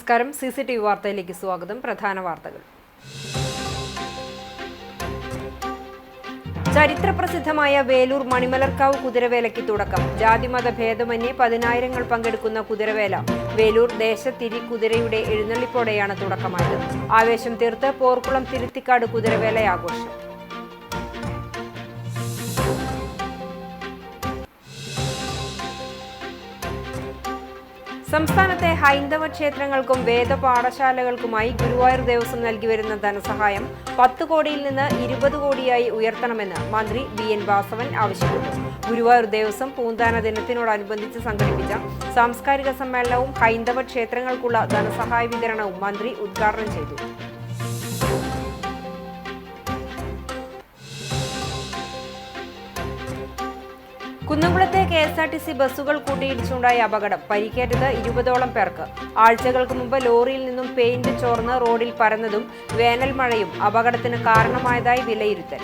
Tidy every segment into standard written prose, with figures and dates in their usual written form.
നമസ്കാരം. CCTV വാർത്തയിലേക്ക് സ്വാഗതം. പ്രധാന വാർത്തകൾ. ചരിത്രപ്രസിദ്ധമായ വേലൂർ മണിമലർക്കാവ് കുതിരവേലയ്ക്ക് തുടക്കം. ജാതിമത ഭേദമന്യേ പതിനായിരങ്ങൾ പങ്കെടുക്കുന്ന കുതിരവേല വേലൂർ ദേശത്തിരി കുതിരയുടെ എഴുന്നള്ളിപ്പോടെയാണ് തുടക്കമായത്. ആവേശം തീർത്ത് പോർക്കുളം തിരുത്തിക്കാട് കുതിരവേലയാഘോഷം. സംസ്ഥാനത്തെ ഹൈന്ദവ ക്ഷേത്രങ്ങൾക്കും വേദപാഠശാലകൾക്കുമായി ഗുരുവായൂർ ദേവസ്വം നൽകിവരുന്ന ധനസഹായം 10 കോടിയിൽ നിന്ന് 20 കോടിയായി ഉയർത്തണമെന്ന് മന്ത്രി VN വാസവൻ ആവശ്യപ്പെട്ടു. ഗുരുവായൂർ ദേവസ്വം പൂന്താന ദിനത്തിനോടനുബന്ധിച്ച് സംഘടിപ്പിച്ച സാംസ്കാരിക സമ്മേളനവും ഹൈന്ദവ ക്ഷേത്രങ്ങൾക്കുള്ള ധനസഹായ വിതരണവും മന്ത്രി ഉദ്ഘാടനം ചെയ്തു. കുന്നംകുളത്തെ KSRTC ബസ്സുകൾ കൂട്ടിയിടിച്ചുണ്ടായ അപകടം. പരിക്കേറ്റത് 20ഓളം പേർക്ക്. ആഴ്ചകൾക്ക് മുമ്പ് ലോറിയിൽ നിന്നും പെയിന്റ് ചോർന്ന് റോഡിൽ പരന്നതും വേനൽ മഴയും അപകടത്തിന് കാരണമായതായി വിലയിരുത്തൽ.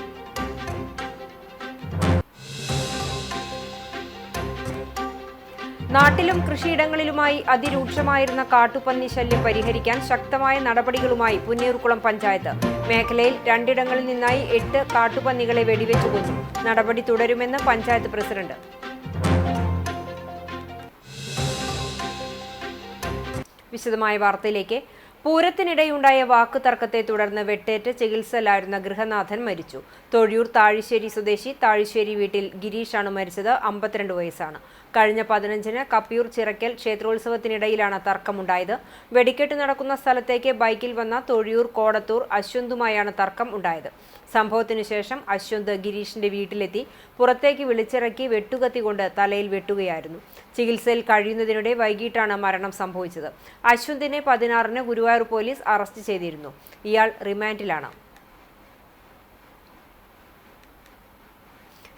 നാട്ടിലും കൃഷിയിടങ്ങളിലുമായി അതിരൂക്ഷമായിരുന്ന കാട്ടുപന്നി ശല്യം പരിഹരിക്കാൻ ശക്തമായ നടപടികളുമായി പുന്നയൂർക്കുളം പഞ്ചായത്ത്. മേഖലയിൽ 2 ഇടങ്ങളിൽ നിന്നായി 8 കാട്ടുപന്നികളെ വെടിവെച്ചു കൊന്നു. നടപടി തുടരുമെന്ന് പഞ്ചായത്ത് പ്രസിഡന്റ്. വിശദമായ വാർത്തയിലേക്ക്. പൂരത്തിനിടെയുണ്ടായ വാക്കുതർക്കത്തെ തുടർന്ന് വെട്ടേറ്റ് ചികിത്സയിലായിരുന്ന ഗൃഹനാഥൻ മരിച്ചു. തൊഴിയൂർ താഴിശ്ശേരി സ്വദേശി താഴിശ്ശേരി വീട്ടിൽ ഗിരീഷാണ് മരിച്ചത്. 52 വയസ്സാണ്. കഴിഞ്ഞ 15-ന് കപ്പിയൂർ ചിറക്കൽ ക്ഷേത്രോത്സവത്തിനിടയിലാണ് തർക്കമുണ്ടായത്. വെടിക്കെട്ട് നടക്കുന്ന സ്ഥലത്തേക്ക് ബൈക്കിൽ വന്ന തൊഴിയൂർ കോടത്തൂർ അശ്വന്തുമായാണ് തർക്കം ഉണ്ടായത്. സംഭവത്തിനു ശേഷം അശ്വന്ത് ഗിരീഷിന്റെ വീട്ടിലെത്തി പുറത്തേക്ക് വിളിച്ചിറക്കി വെട്ടുകത്തി കൊണ്ട് തലയിൽ വെട്ടുകയായിരുന്നു. ചികിത്സയിൽ കഴിയുന്നതിനിടെ വൈകിട്ടാണ് മരണം സംഭവിച്ചത്. അശ്വന്തിനെ 16-ന് ഗുരുവായൂർ പോലീസ് അറസ്റ്റ് ചെയ്തിരുന്നു. ഇയാൾ റിമാൻഡിലാണ്.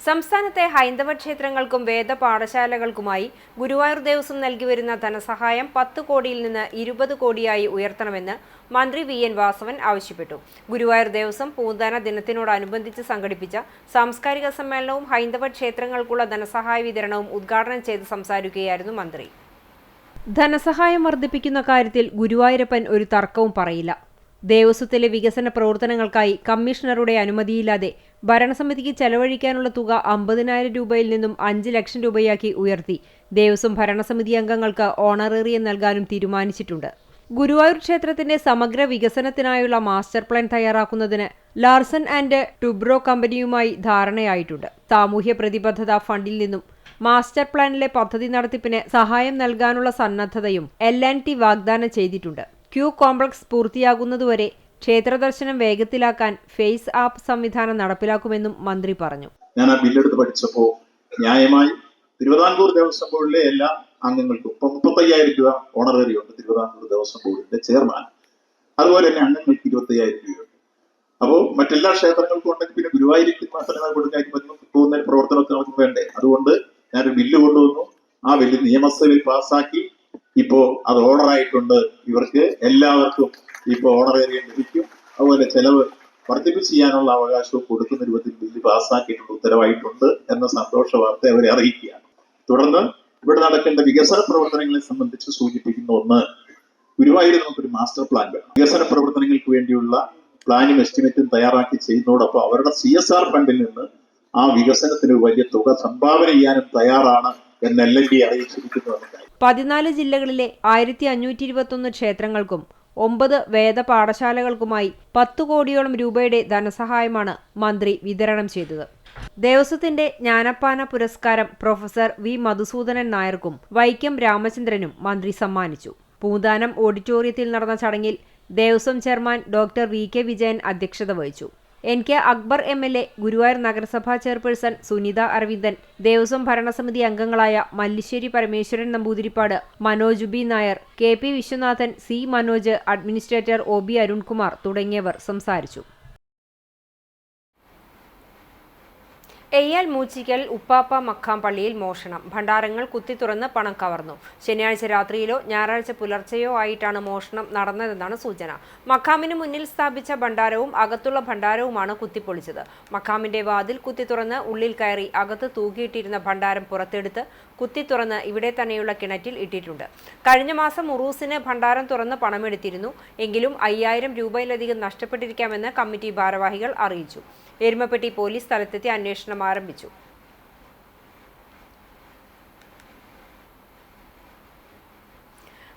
സംസ്ഥാനത്തെ ഹൈന്ദവ ക്ഷേത്രങ്ങൾക്കും വേദപാഠശാലകൾക്കുമായി ഗുരുവായൂർ ദേവസ്വം നൽകിവരുന്ന ധനസഹായം 10 കോടിയിൽ നിന്ന് 20 കോടിയായി ഉയർത്തണമെന്ന് മന്ത്രി VN വാസവൻ ആവശ്യപ്പെട്ടു. ഗുരുവായൂർ ദേവസ്വം പൂന്താന ദിനത്തിനോടനുബന്ധിച്ച് സംഘടിപ്പിച്ച സാംസ്കാരിക സമ്മേളനവും ഹൈന്ദവ ക്ഷേത്രങ്ങൾക്കുള്ള ധനസഹായ വിതരണവും ഉദ്ഘാടനം ചെയ്ത് സംസാരിക്കുകയായിരുന്നു മന്ത്രി. ധനസഹായം വർദ്ധിപ്പിക്കുന്ന കാര്യത്തിൽ ഗുരുവായൂരപ്പൻ ഒരു തർക്കവും പറയില്ല. ദേവസ്വത്തിലെ വികസന പ്രവർത്തനങ്ങൾക്കായി കമ്മീഷണറുടെ അനുമതിയില്ലാതെ ഭരണസമിതിക്ക് ചെലവഴിക്കാനുള്ള തുക 50,000 രൂപയിൽ നിന്നും 5 ലക്ഷം രൂപയാക്കി ഉയർത്തി ദേവസ്വം ഭരണസമിതി അംഗങ്ങൾക്ക് ഓണറേറിയം നൽകാനും തീരുമാനിച്ചിട്ടുണ്ട്. ഗുരുവായൂർ ക്ഷേത്രത്തിന്റെ സമഗ്ര വികസനത്തിനായുള്ള മാസ്റ്റർ പ്ലാൻ തയ്യാറാക്കുന്നതിന് ലാർസൻ ആൻഡ് ടുബ്രോ കമ്പനിയുമായി ധാരണയായിട്ടുണ്ട്. സാമൂഹ്യ പ്രതിബദ്ധതാ ഫണ്ടിൽ നിന്നും മാസ്റ്റർ പ്ലാനിലെ പദ്ധതി നടത്തിപ്പിന് സഹായം നൽകാനുള്ള സന്നദ്ധതയും L&T വാഗ്ദാനം ചെയ്തിട്ടുണ്ട്. ക്യൂ കോംപ്ലക്സ് പൂർത്തിയാകുന്നതുവരെ ക്ഷേത്രദർശനം വേഗത്തിലാക്കാൻ ഫേസ് ആപ്പ് സംവിധാനം നടപ്പിലാക്കുമെന്നും മന്ത്രി പറഞ്ഞു. ഞാൻ ആ ബില്ലെടുത്ത് പഠിച്ചപ്പോൾ ന്യായമായി തിരുവിതാംകൂർ ദേവസ്വം ബോർഡിലെ എല്ലാ അംഗങ്ങൾക്കും 35,000 രൂപ ഓണറേറിയം ഉണ്ട്. തിരുവിതാംകൂർ ദേവസ്വം ബോർഡിന്റെ ചെയർമാൻ, അതുപോലെ തന്നെ അംഗങ്ങൾക്ക് 25,000 രൂപയുണ്ട്. അപ്പോൾ മറ്റെല്ലാ ക്ഷേത്രങ്ങൾക്കും ഉണ്ടെങ്കിൽ പിന്നെ ഗുരുവായൂരിക്ക് മാത്രമേ കൊടുക്കാൻ പോകുന്ന പ്രവർത്തനത്തിൽ നമുക്ക് വേണ്ടേ. അതുകൊണ്ട് ഞാനൊരു ബില്ല് കൊണ്ടുവന്നു. ആ ബില്ല് നിയമസഭയിൽ പാസ്സാക്കി. ഇപ്പോ അത് ഓർഡറായിട്ടുണ്ട്. ഇവർക്ക് എല്ലാവർക്കും ഇപ്പോൾ ഓണറേറിയം ലഭിക്കും. അതുപോലെ ചെലവ് വർദ്ധിപ്പിച്ച് ചെയ്യാനുള്ള അവകാശവും കൊടുക്കുന്ന രൂപത്തിൽ ബില്ല് പാസ്സാക്കിയിട്ടുണ്ട്, ഉത്തരവായിട്ടുണ്ട് എന്ന സന്തോഷ വാർത്ത അവരെ അറിയിക്കുകയാണ്. തുടർന്ന് ഇവിടെ നടക്കേണ്ട വികസന പ്രവർത്തനങ്ങളെ സംബന്ധിച്ച് സൂചിപ്പിക്കുന്ന ഒന്ന്, ഗുരുവായൂരിൽ നമുക്കൊരു മാസ്റ്റർ പ്ലാൻ വേണം. വികസന പ്രവർത്തനങ്ങൾക്ക് വേണ്ടിയുള്ള പ്ലാനും എസ്റ്റിമേറ്റും തയ്യാറാക്കി ചെയ്യുന്നതോടൊപ്പം അവരുടെ CSR ഫണ്ടിൽ നിന്ന് ആ വികസനത്തിന് വലിയ തുക സംഭാവന ചെയ്യാനും തയ്യാറാണ് എന്ന് L&T അറിയിച്ചിരിക്കുന്നു. 14 ജില്ലകളിലെ 1521 ക്ഷേത്രങ്ങൾക്കും 9 വേദപാഠശാലകൾക്കുമായി 10 കോടിയോളം രൂപയുടെ ധനസഹായമാണ് മന്ത്രി വിതരണം ചെയ്തത്. ദേവസ്വത്തിന്റെ ജ്ഞാനപ്പാന പുരസ്കാരം പ്രൊഫസർ V മധുസൂദനൻ നായർക്കും വൈക്കം രാമചന്ദ്രനും മന്ത്രി സമ്മാനിച്ചു. പൂന്താനം ഓഡിറ്റോറിയത്തിൽ നടന്ന ചടങ്ങിൽ Devaswom chairman doctor VK Vijayan അധ്യക്ഷത വഹിച്ചു. NK അക്ബർ MLA, ഗുരുവായൂർ നഗരസഭാ ചെയർപേഴ്സൺ സുനിത അരവിന്ദൻ, ദേവസ്വം ഭരണസമിതി അംഗങ്ങളായ Mallissery Parameswaran Namboothiripad, Manoj B Nair, KP Viswanathan, C Manoj, administrator OB Arunkumar തുടങ്ങിയവർ സംസാരിച്ചു. എയ്യാൽ മൂച്ചിക്കൽ ഉപ്പാപ്പ മക്കാം പള്ളിയിൽ മോഷണം. ഭണ്ഡാരങ്ങൾ കുത്തിത്തുറന്ന് പണം കവർന്നു. ശനിയാഴ്ച രാത്രിയിലോ ഞായറാഴ്ച പുലർച്ചെയോ ആയിട്ടാണ് മോഷണം നടന്നതെന്നാണ് സൂചന. മക്കാമിന് മുന്നിൽ സ്ഥാപിച്ച ഭണ്ഡാരവും അകത്തുള്ള ഭണ്ഡാരവുമാണ് കുത്തിപ്പൊളിച്ചത്. മക്കാമിന്റെ വാതിൽ കുത്തിത്തുറന്ന് ഉള്ളിൽ കയറി അകത്ത് തൂക്കിയിട്ടിരുന്ന ഭണ്ഡാരം പുറത്തെടുത്ത് കുത്തിത്തുറന്ന് ഇവിടെ തന്നെയുള്ള കിണറ്റിൽ ഇട്ടിട്ടുണ്ട്. കഴിഞ്ഞ മാസം ഉറൂസിന് ഭണ്ഡാരം തുറന്ന് പണമെടുത്തിരുന്നു. എങ്കിലും 5000 രൂപയിലധികം നഷ്ടപ്പെട്ടിരിക്കാമെന്ന് കമ്മിറ്റി ഭാരവാഹികൾ അറിയിച്ചു. എരുമപ്പെട്ടി പോലീസ് സ്ഥലത്തെത്തി അന്വേഷണം ആരംഭിച്ചു.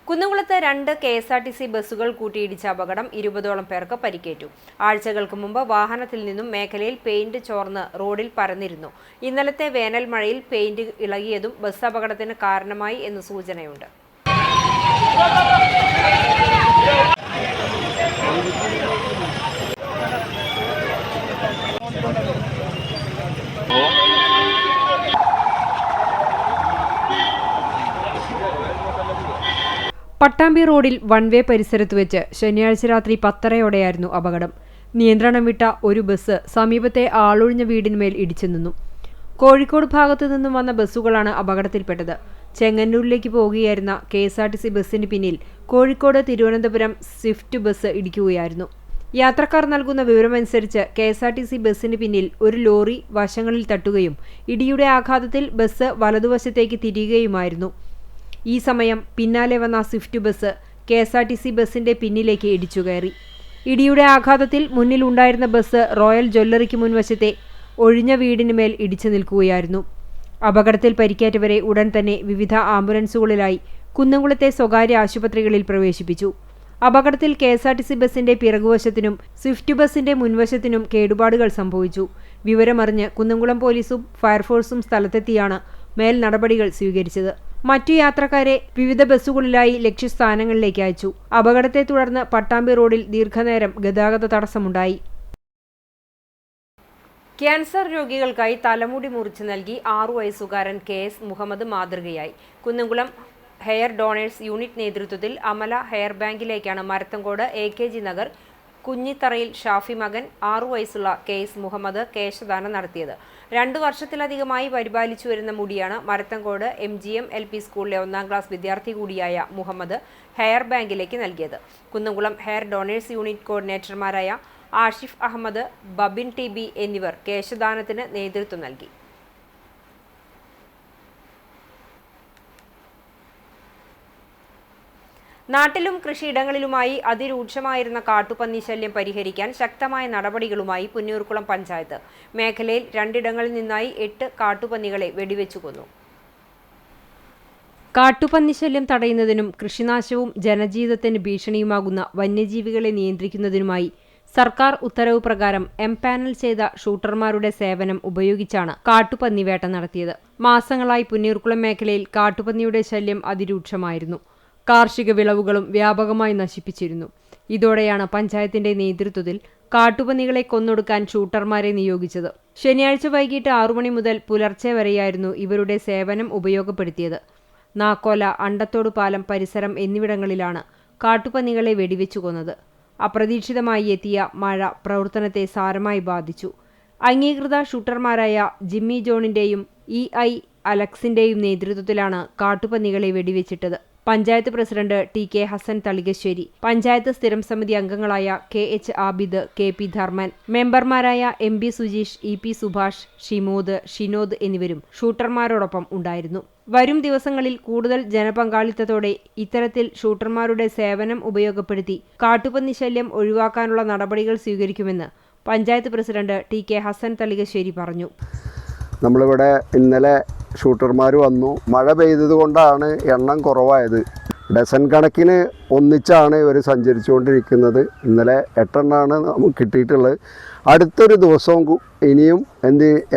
കുന്നംകുളത്ത് 2 KSRTC ബസ്സുകൾ കൂട്ടിയിടിച്ച അപകടം 20ഓളം പേർക്ക് പരിക്കേറ്റു. ആഴ്ചകൾക്ക് മുമ്പ് വാഹനത്തിൽ നിന്നും മേഖലയിൽ പെയിന്റ് ചോർന്ന് റോഡിൽ പരന്നിരുന്നു. ഇന്നലത്തെ വേനൽ മഴയിൽ പെയിന്റ് ഇളകിയതും ബസ് അപകടത്തിന് കാരണമായി എന്ന് സൂചനയുണ്ട്. പട്ടാമ്പി റോഡിൽ വൺവേ പരിസരത്ത് വെച്ച് ശനിയാഴ്ച രാത്രി 10:30ഓടെയായിരുന്നു അപകടം. നിയന്ത്രണം വിട്ട ഒരു ബസ് സമീപത്തെ ആളൊഴിഞ്ഞ വീടിന്മേൽ ഇടിച്ചു നിന്നു. കോഴിക്കോട് ഭാഗത്തു നിന്നും വന്ന ബസ്സുകളാണ് അപകടത്തിൽപ്പെട്ടത്. ചെങ്ങന്നൂരിലേക്ക് പോകുകയായിരുന്ന KSRTC ബസ്സിന് പിന്നിൽ കോഴിക്കോട് തിരുവനന്തപുരം സ്വിഫ്റ്റ് ബസ് ഇടിക്കുകയായിരുന്നു. യാത്രക്കാർ നൽകുന്ന വിവരമനുസരിച്ച് KSRTC ബസ്സിന് പിന്നിൽ ഒരു ലോറി വശങ്ങളിൽ തട്ടുകയും ഇടിയുടെ ആഘാതത്തിൽ ബസ് വലതുവശത്തേക്ക് തിരിയുകയുമായിരുന്നു. ഈ സമയം പിന്നാലെ വന്ന സ്വിഫ്റ്റ് ബസ് KSRTC ബസിന്റെ പിന്നിലേക്ക് ഇടിച്ചു കയറി. ഇടിയുടെ ആഘാതത്തിൽ മുന്നിലുണ്ടായിരുന്ന ബസ് റോയൽ ജ്വല്ലറിക്ക് മുൻവശത്തെ ഒഴിഞ്ഞ വീടിന് മേൽ ഇടിച്ചു നിൽക്കുകയായിരുന്നു. അപകടത്തിൽ പരിക്കേറ്റവരെ ഉടൻ തന്നെ വിവിധ ആംബുലൻസുകളിലായി കുന്നംകുളത്തെ സ്വകാര്യ ആശുപത്രികളിൽ പ്രവേശിപ്പിച്ചു. അപകടത്തിൽ KSRTC ബസിന്റെ പിറകുവശത്തിനും സ്വിഫ്റ്റ് ബസിന്റെ മുൻവശത്തിനും കേടുപാടുകൾ സംഭവിച്ചു. വിവരമറിഞ്ഞ് കുന്നംകുളം പോലീസും ഫയർഫോഴ്സും സ്ഥലത്തെത്തിയാണ് മേൽ നടപടികൾ സ്വീകരിച്ചത്. മറ്റു യാത്രക്കാരെ വിവിധ ബസ്സുകളിലായി ലക്ഷ്യസ്ഥാനങ്ങളിലേക്ക് അയച്ചു. അപകടത്തെ തുടർന്ന് പട്ടാമ്പി റോഡിൽ ദീർഘനേരം ഗതാഗത തടസ്സമുണ്ടായി. ക്യാൻസർ രോഗികൾക്കായി തലമുടി മുറിച്ചു നൽകി 6 വയസ്സുകാരൻ KS മുഹമ്മദ് മാതൃകയായി. കുന്നംകുളം ഹെയർ ഡോണേഴ്സ് യൂണിറ്റ് നേതൃത്വത്തിൽ അമല ഹെയർ ബാങ്കിലേക്കാണ് മരത്തങ്കോട് AKG നഗർ കുഞ്ഞിത്തറയിൽ ഷാഫി മകൻ 6 വയസ്സുള്ള KS മുഹമ്മദ് കേശദാനം നടത്തിയത്. 2 വർഷത്തിലധികമായി പരിപാലിച്ചു വരുന്ന മുടിയാണ് മരത്തങ്കോട് MGM LP സ്കൂളിലെ 1ാം ക്ലാസ് വിദ്യാർത്ഥി കൂടിയായ മുഹമ്മദ് ഹെയർ ബാങ്കിലേക്ക് നൽകിയത്. കുന്നംകുളം ഹെയർ ഡോണേഴ്സ് യൂണിറ്റ് കോർഡിനേറ്റർമാരായ ആഷിഫ് അഹമ്മദ്, ബബിൻ TB എന്നിവർ കേശദാനത്തിന് നേതൃത്വം നൽകി. നാട്ടിലും കൃഷിയിടങ്ങളിലുമായി അതിരൂക്ഷമായിരുന്ന കാട്ടുപന്നി ശല്യം പരിഹരിക്കാൻ ശക്തമായ നടപടികളുമായി പുന്നൂർകുളം പഞ്ചായത്ത്. മേഖലയിൽ 2 ഇടങ്ങളിൽ നിന്നായി 8 കാട്ടുപന്നികളെ വെടിവെച്ചു കൊന്നു. കാട്ടുപന്നി ശല്യം തടയുന്നതിനും കൃഷിനാശവും ജനജീവിതത്തിന് ഭീഷണിയുമാകുന്ന വന്യജീവികളെ നിയന്ത്രിക്കുന്നതിനുമായി സർക്കാർ ഉത്തരവ് പ്രകാരം എംപാനൽ ചെയ്ത ഷൂട്ടർമാരുടെ സേവനം ഉപയോഗിച്ചാണ് കാട്ടുപന്നിവേട്ട നടത്തിയത്. മാസങ്ങളായി പുന്നൂർകുളം മേഖലയിൽ കാട്ടുപന്നിയുടെ ശല്യം അതിരൂക്ഷമായിരുന്നു. കാർഷിക വിളവുകളും വ്യാപകമായി നശിപ്പിച്ചിരുന്നു. ഇതോടെയാണ് പഞ്ചായത്തിന്റെ നേതൃത്വത്തിൽ കാട്ടുപന്നികളെ കൊന്നൊടുക്കാൻ ഷൂട്ടർമാരെ നിയോഗിച്ചത്. ശനിയാഴ്ച വൈകിട്ട് 6 മണി മുതൽ പുലർച്ചെ വരെയായിരുന്നു ഇവരുടെ സേവനം ഉപയോഗപ്പെടുത്തിയത്. നാക്കോല, അണ്ടത്തോട് പാലം പരിസരം എന്നിവിടങ്ങളിലാണ് കാട്ടുപന്നികളെ വെടിവെച്ചു കൊന്നത്. അപ്രതീക്ഷിതമായി എത്തിയ മഴ പ്രവർത്തനത്തെ സാരമായി ബാധിച്ചു. അംഗീകൃത ഷൂട്ടർമാരായ ജിമ്മി ജോണിന്റെയും EI അലക്സിന്റെയും നേതൃത്വത്തിലാണ് കാട്ടുപന്നികളെ വെടിവെച്ചിട്ടത്. പഞ്ചായത്ത് പ്രസിഡന്റ് TK ഹസൻ തളികശ്ശേരി, പഞ്ചായത്ത് സ്ഥിരം സമിതി അംഗങ്ങളായ KH ആബിദ്, KP ധർമ്മൻ, മെമ്പർമാരായ MB സുജീഷ്, EP സുഭാഷ്, ഷിമോദ്, ഷിനോദ് എന്നിവരും ഷൂട്ടർമാരോടൊപ്പം ഉണ്ടായിരുന്നു. വരും ദിവസങ്ങളിൽ കൂടുതൽ ജനപങ്കാളിത്തത്തോടെ ഇത്തരത്തിൽ ഷൂട്ടർമാരുടെ സേവനം ഉപയോഗപ്പെടുത്തി കാട്ടുപന്നി ശല്യം ഒഴിവാക്കാനുള്ള നടപടികൾ സ്വീകരിക്കുമെന്ന് പഞ്ചായത്ത് പ്രസിഡന്റ് TK ഹസൻ തളികശ്ശേരി പറഞ്ഞു. നമ്മളിവിടെ ഇന്നലെ ഷൂട്ടർമാർ വന്നു. മഴ പെയ്തത് കൊണ്ടാണ് എണ്ണം കുറവായത്. ഡസൻ കണക്കിന് ഒന്നിച്ചാണ് ഇവർ സഞ്ചരിച്ചുകൊണ്ടിരിക്കുന്നത്. ഇന്നലെ 8 എണ്ണമാണ് നമുക്ക് കിട്ടിയിട്ടുള്ളത്. അടുത്തൊരു ദിവസവും ഇനിയും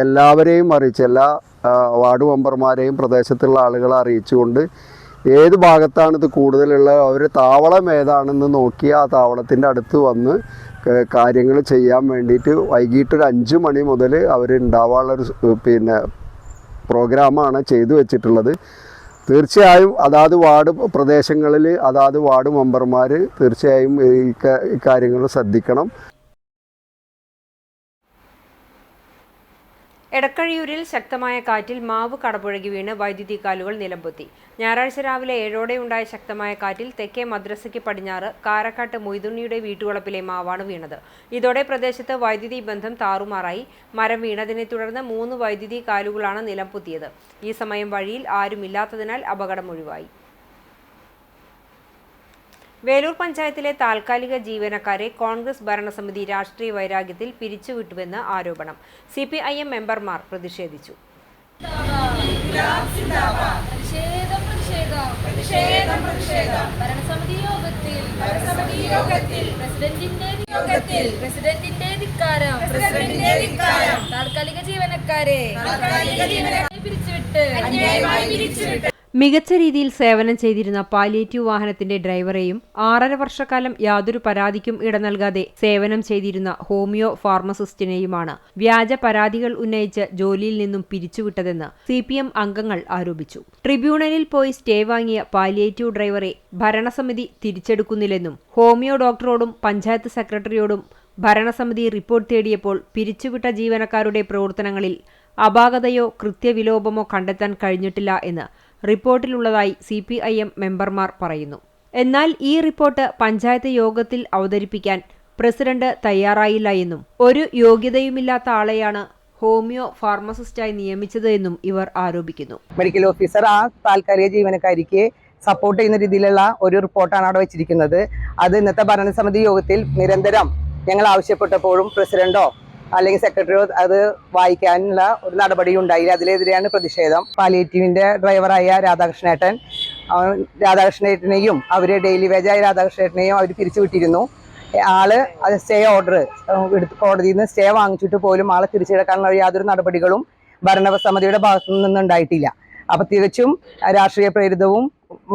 എല്ലാവരെയും അറിയിച്ച്, എല്ലാ വാർഡ് മെമ്പർമാരെയും പ്രദേശത്തുള്ള ആളുകളെ അറിയിച്ചുകൊണ്ട് ഏത് ഭാഗത്താണ് ഇത് കൂടുതലുള്ളത്, അവർ താവളം ഏതാണെന്ന് നോക്കി ആ താവളത്തിൻ്റെ അടുത്ത് വന്ന് കാര്യങ്ങൾ ചെയ്യാൻ വേണ്ടിയിട്ട് വൈകിട്ടൊരു 5 മണി മുതൽ അവർ ഉണ്ടാവാനുള്ളൊരു പ്രോഗ്രാമാണ് ചെയ്തു വെച്ചിട്ടുള്ളത്. തീർച്ചയായും അതാത് വാർഡ് പ്രദേശങ്ങളിൽ അതാത് വാർഡ് മെമ്പർമാർ തീർച്ചയായും ഈ കാര്യങ്ങൾ ശ്രദ്ധിക്കണം. എടക്കഴിയൂരിൽ ശക്തമായ കാറ്റിൽ മാവ് കടപുഴകി വീണ് വൈദ്യുതി കാലുകൾ നിലംപൊത്തി. ഞായറാഴ്ച രാവിലെ 7 ഉണ്ടായ ശക്തമായ കാറ്റിൽ തെക്കേ മദ്രസയ്ക്ക് പടിഞ്ഞാറ് കാരക്കാട്ട് മൊയ്തുണ്ണിയുടെ വീട്ടുവളപ്പിലെ മാവാണ് വീണത്. ഇതോടെ പ്രദേശത്ത് വൈദ്യുതി ബന്ധം താറുമാറായി. മരം വീണതിനെ തുടർന്ന് 3 വൈദ്യുതി കാലുകളാണ് നിലംപൊത്തിയത്. ഈ സമയം വഴിയിൽ ആരുമില്ലാത്തതിനാൽ അപകടം ഒഴിവായി. വേലൂർ പഞ്ചായത്തിലെ താൽക്കാലിക ജീവനക്കാരെ കോൺഗ്രസ് ഭരണസമിതി രാഷ്ട്രീയ വൈരാഗ്യത്തിൽ പിരിച്ചുവിട്ടുവെന്ന് ആരോപണം. CPIM മെമ്പർമാർ പ്രതിഷേധിച്ചു. താൽക്കാലിക ജീവനക്കാരെ പിരിച്ചുവിട്ട് മികച്ച രീതിയിൽ സേവനം ചെയ്തിരുന്ന പാലിയേറ്റീവ് വാഹനത്തിന്റെ ഡ്രൈവറെയും 6.5 വർഷക്കാലം യാതൊരു പരാതിക്കും ഇട നൽകാതെ സേവനം ചെയ്തിരുന്ന ഹോമിയോ ഫാർമസിസ്റ്റിനെയുമാണ് വ്യാജ പരാതികൾ ഉന്നയിച്ച് ജോലിയിൽ നിന്നും പിരിച്ചുവിട്ടതെന്ന് CPM അംഗങ്ങൾ ആരോപിച്ചു. ട്രിബ്യൂണലിൽ പോയി സ്റ്റേ വാങ്ങിയ പാലിയേറ്റീവ് ഡ്രൈവറെ ഭരണസമിതി തിരിച്ചെടുക്കുന്നില്ലെന്നും ഹോമിയോ ഡോക്ടറോടും പഞ്ചായത്ത് സെക്രട്ടറിയോടും ഭരണസമിതി റിപ്പോർട്ട് തേടിയപ്പോൾ പിരിച്ചുവിട്ട ജീവനക്കാരുടെ പ്രവർത്തനങ്ങളിൽ അപാകതയോ കൃത്യവിലോപമോ കണ്ടെത്താൻ കഴിഞ്ഞിട്ടില്ല എന്ന് റിപ്പോർട്ടിലുള്ളതായി CPIM മെമ്പർമാർ പറയുന്നു. എന്നാൽ ഈ റിപ്പോർട്ട് പഞ്ചായത്ത് യോഗത്തിൽ അവതരിപ്പിക്കാൻ പ്രസിഡന്റ് തയ്യാറായില്ല എന്നും ഒരു യോഗ്യതയുമില്ലാത്ത ആളെയാണ് ഹോമിയോ ഫാർമസിസ്റ്റായി നിയമിച്ചത് എന്നും ഇവർ ആരോപിക്കുന്നു. മെഡിക്കൽ ഓഫീസർ ആ താൽക്കാലിക ജീവനക്കാരിക്ക് സപ്പോർട്ട് ചെയ്യുന്ന രീതിയിലുള്ള ഒരു റിപ്പോർട്ടാണ് അവിടെ വെച്ചിരിക്കുന്നത്. അത് ഇന്നത്തെ ഭരണസമിതി യോഗത്തിൽ നിരന്തരം ഞങ്ങൾ ആവശ്യപ്പെട്ടപ്പോഴും പ്രസിഡന്റോ അല്ലെങ്കിൽ സെക്രട്ടറിയോ അത് വായിക്കാനുള്ള ഒരു നടപടി ഉണ്ടായില്ല. അതിലെതിരെയാണ് പ്രതിഷേധം. പാലിയേറ്റീവിന്റെ ഡ്രൈവറായ രാധാകൃഷ്ണേട്ടനെയും അവര് ഡെയിലി വേജായ രാധാകൃഷ്ണേട്ടനെയും അവർ പിരിച്ചുവിട്ടിരുന്നു. ആള് സ്റ്റേ ഓർഡർ കോടതിയിൽ നിന്ന് സ്റ്റേ വാങ്ങിച്ചിട്ട് പോലും ആളെ തിരിച്ചെടുക്കാനുള്ള യാതൊരു നടപടികളും ഭരണസമിതിയുടെ ഭാഗത്തു നിന്നുണ്ടായിട്ടില്ല. അപ്പൊ തികച്ചും രാഷ്ട്രീയ പ്രേരിതവും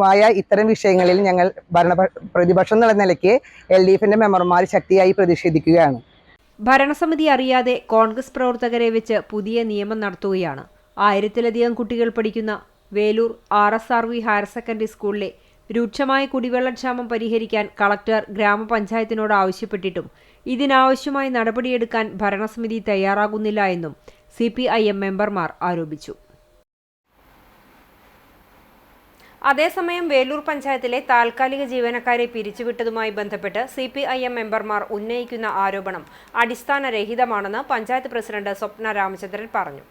ആയ ഇത്തരം വിഷയങ്ങളിൽ ഞങ്ങൾ പ്രതിപക്ഷം എന്നുള്ള നിലയ്ക്ക് LDFന്റെ മെമ്പർമാർ ശക്തിയായി പ്രതിഷേധിക്കുകയാണ്. ഭരണസമിതി അറിയാതെ കോൺഗ്രസ് പ്രവർത്തകരെ വെച്ച് പുതിയ നിയമം നടത്തുകയാണ്. 1000-ലധികം കുട്ടികൾ പഠിക്കുന്ന വേലൂർ RSRV ഹയർ സെക്കൻഡറി സ്കൂളിലെ രൂക്ഷമായ കുടിവെള്ളക്ഷാമം പരിഹരിക്കാൻ കളക്ടർ ഗ്രാമപഞ്ചായത്തിനോട് ആവശ്യപ്പെട്ടിട്ടും ഇതിനാവശ്യമായ നടപടിയെടുക്കാൻ ഭരണസമിതി തയ്യാറാകുന്നില്ല എന്നും CPIM മെമ്പർമാർ ആരോപിച്ചു. അതേസമയം വേലൂർ പഞ്ചായത്തിലെ താൽക്കാലിക ജീവനക്കാരെ പിരിച്ചുവിട്ടതുമായി ബന്ധപ്പെട്ട് CPIM മെമ്പർമാർ ഉന്നയിക്കുന്ന ആരോപണം അടിസ്ഥാനരഹിതമാണെന്ന് പഞ്ചായത്ത് പ്രസിഡന്റ് സ്വപ്ന രാമചന്ദ്രൻ പറഞ്ഞു.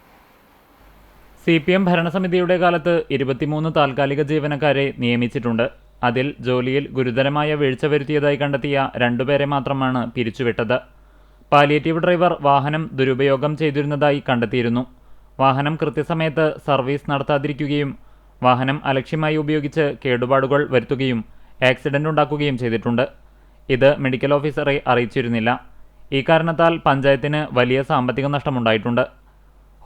CPM ഭരണസമിതിയുടെ കാലത്ത് 23 താൽക്കാലിക ജീവനക്കാരെ നിയമിച്ചിട്ടുണ്ട്. അതിൽ ജോലിയിൽ ഗുരുതരമായ വീഴ്ച വരുത്തിയതായി കണ്ടെത്തിയ 2 പേരെ മാത്രമാണ് പിരിച്ചുവിട്ടത്. പാലിയേറ്റീവ് ഡ്രൈവർ വാഹനം ദുരുപയോഗം ചെയ്തിരുന്നതായി കണ്ടെത്തിയിരുന്നു. വാഹനം കൃത്യസമയത്ത് സർവീസ് നടത്താതിരിക്കുകയും വാഹനം അലക്ഷ്യമായി ഉപയോഗിച്ച് കേടുപാടുകൾ വരുത്തുകയും ആക്സിഡന്റ് ഉണ്ടാക്കുകയും ചെയ്തിട്ടുണ്ട്. ഇത് മെഡിക്കൽ ഓഫീസറെ അറിയിച്ചിരുന്നില്ല. ഈ കാരണത്താൽ പഞ്ചായത്തിന് വലിയ സാമ്പത്തിക നഷ്ടമുണ്ടായിട്ടുണ്ട്.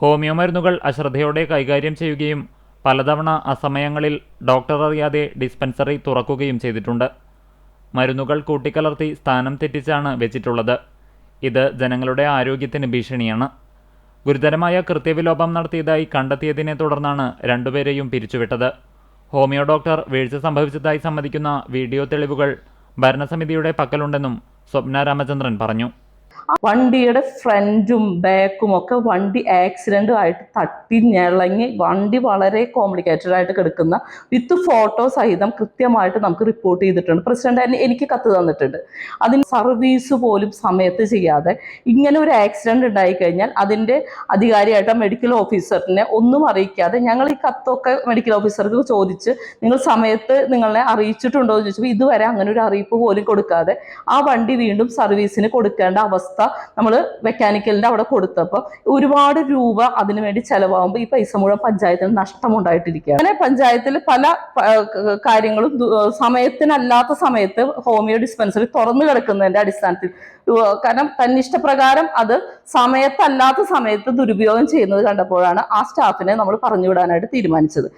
ഹോമിയോ മരുന്നുകൾ അശ്രദ്ധയോടെ കൈകാര്യം ചെയ്യുകയും പലതവണ അസമയങ്ങളിൽ ഡോക്ടർ അറിയാതെ ഡിസ്പെൻസറി തുറക്കുകയും ചെയ്തിട്ടുണ്ട്. മരുന്നുകൾ കൂട്ടിക്കലർത്തി സ്ഥാനം തെറ്റിച്ചാണ് വെച്ചിട്ടുള്ളത്. ഇത് ജനങ്ങളുടെ ആരോഗ്യത്തിന് ഭീഷണിയാണ്. ഗുരുതരമായ കൃത്യവിലോപം നടത്തിയതായി കണ്ടെത്തിയതിനെ തുടർന്നാണ് 2 പേരെയും പിരിച്ചുവിട്ടത്. ഹോമിയോ ഡോക്ടർ വീഴ്ച സംഭവിച്ചതായി സമ്മതിക്കുന്ന വീഡിയോ തെളിവുകൾ ഭരണസമിതിയുടെ പക്കലുണ്ടെന്നും സ്വപ്ന രാമചന്ദ്രൻ പറഞ്ഞു. വണ്ടിയുടെ ഫ്രണ്ടും ബാക്കും ഒക്കെ വണ്ടി ആക്സിഡന്റ് ആയിട്ട് തട്ടി ഞെളങ്ങി വണ്ടി വളരെ കോംപ്ലിക്കേറ്റഡ് ആയിട്ട് കിടക്കുന്ന വിത്ത് ഫോട്ടോ സഹിതം കൃത്യമായിട്ട് നമുക്ക് റിപ്പോർട്ട് ചെയ്തിട്ടുണ്ട്. പ്രസിഡന്റ് എനിക്ക് കത്ത് തന്നിട്ടുണ്ട്. അതിന് സർവീസ് പോലും സമയത്ത് ചെയ്യാതെ ഇങ്ങനെ ഒരു ആക്സിഡന്റ് ഉണ്ടായി കഴിഞ്ഞാൽ അതിൻ്റെ അധികാരിയായിട്ട് മെഡിക്കൽ ഓഫീസറിനെ ഒന്നും അറിയിക്കാതെ ഞങ്ങൾ ഈ കത്തൊക്കെ മെഡിക്കൽ ഓഫീസർക്ക് ചോദിച്ച് നിങ്ങൾ സമയത്ത് നിങ്ങളെ അറിയിച്ചിട്ടുണ്ടോ എന്ന് ചോദിച്ചപ്പോൾ ഇതുവരെ അങ്ങനെ ഒരു അറിയിപ്പ് പോലും കൊടുക്കാതെ ആ വണ്ടി വീണ്ടും സർവീസിന് കൊടുക്കേണ്ട അവസ്ഥ നമ്മൾ മെക്കാനിക്കലിന്റെ അവിടെ കൊടുത്തപ്പോൾ ഒരുപാട് രൂപ അതിനുവേണ്ടി ചെലവാകുമ്പോൾ ഈ പൈസ മുഴുവൻ പഞ്ചായത്തിന് നഷ്ടമുണ്ടായിട്ടിരിക്കുക. അങ്ങനെ പഞ്ചായത്തിൽ പല കാര്യങ്ങളും സമയത്തിനല്ലാത്ത സമയത്ത് ഹോമിയോ ഡിസ്പെൻസറി തുറന്നു കിടക്കുന്നതിന്റെ അടിസ്ഥാനത്തിൽ, കാരണം തന്നിഷ്ടപ്രകാരം അത് സമയത്തല്ലാത്ത സമയത്ത് ദുരുപയോഗം ചെയ്യുന്നത് കണ്ടപ്പോഴാണ് ആ സ്റ്റാഫിനെ നമ്മൾ പറഞ്ഞുവിടാനായിട്ട് തീരുമാനിച്ചത്.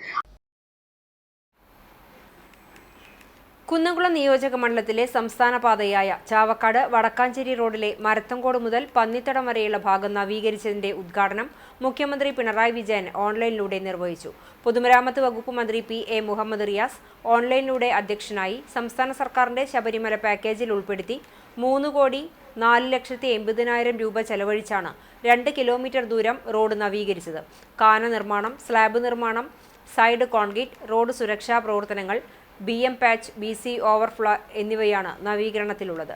കുന്നംകുളം നിയോജക മണ്ഡലത്തിലെ സംസ്ഥാന പാതയായ ചാവക്കാട് വടക്കാഞ്ചേരി റോഡിലെ മരത്തങ്കോട് മുതൽ പന്നിത്തടം വരെയുള്ള ഭാഗം നവീകരിച്ചതിന്റെ ഉദ്ഘാടനം മുഖ്യമന്ത്രി പിണറായി വിജയൻ ഓൺലൈനിലൂടെ നിർവഹിച്ചു. പൊതുമരാമത്ത് വകുപ്പ് മന്ത്രി P.A. മുഹമ്മദ് റിയാസ് ഓൺലൈനിലൂടെ അധ്യക്ഷനായി. സംസ്ഥാന സർക്കാരിന്റെ ശബരിമല പാക്കേജിൽ ഉൾപ്പെടുത്തി 3,04,80,000 രൂപ ചെലവഴിച്ചാണ് 2 കിലോമീറ്റർ ദൂരം റോഡ് നവീകരിച്ചത്. കാന നിർമ്മാണം, സ്ലാബ് നിർമ്മാണം, സൈഡ് കോൺക്രീറ്റ്, റോഡ് സുരക്ഷാ പ്രവർത്തനങ്ങൾ, BM പാച്ച്, BC ഓവർഫ്ലോ എന്നിവയാണ് നവീകരണത്തിലുള്ളത്.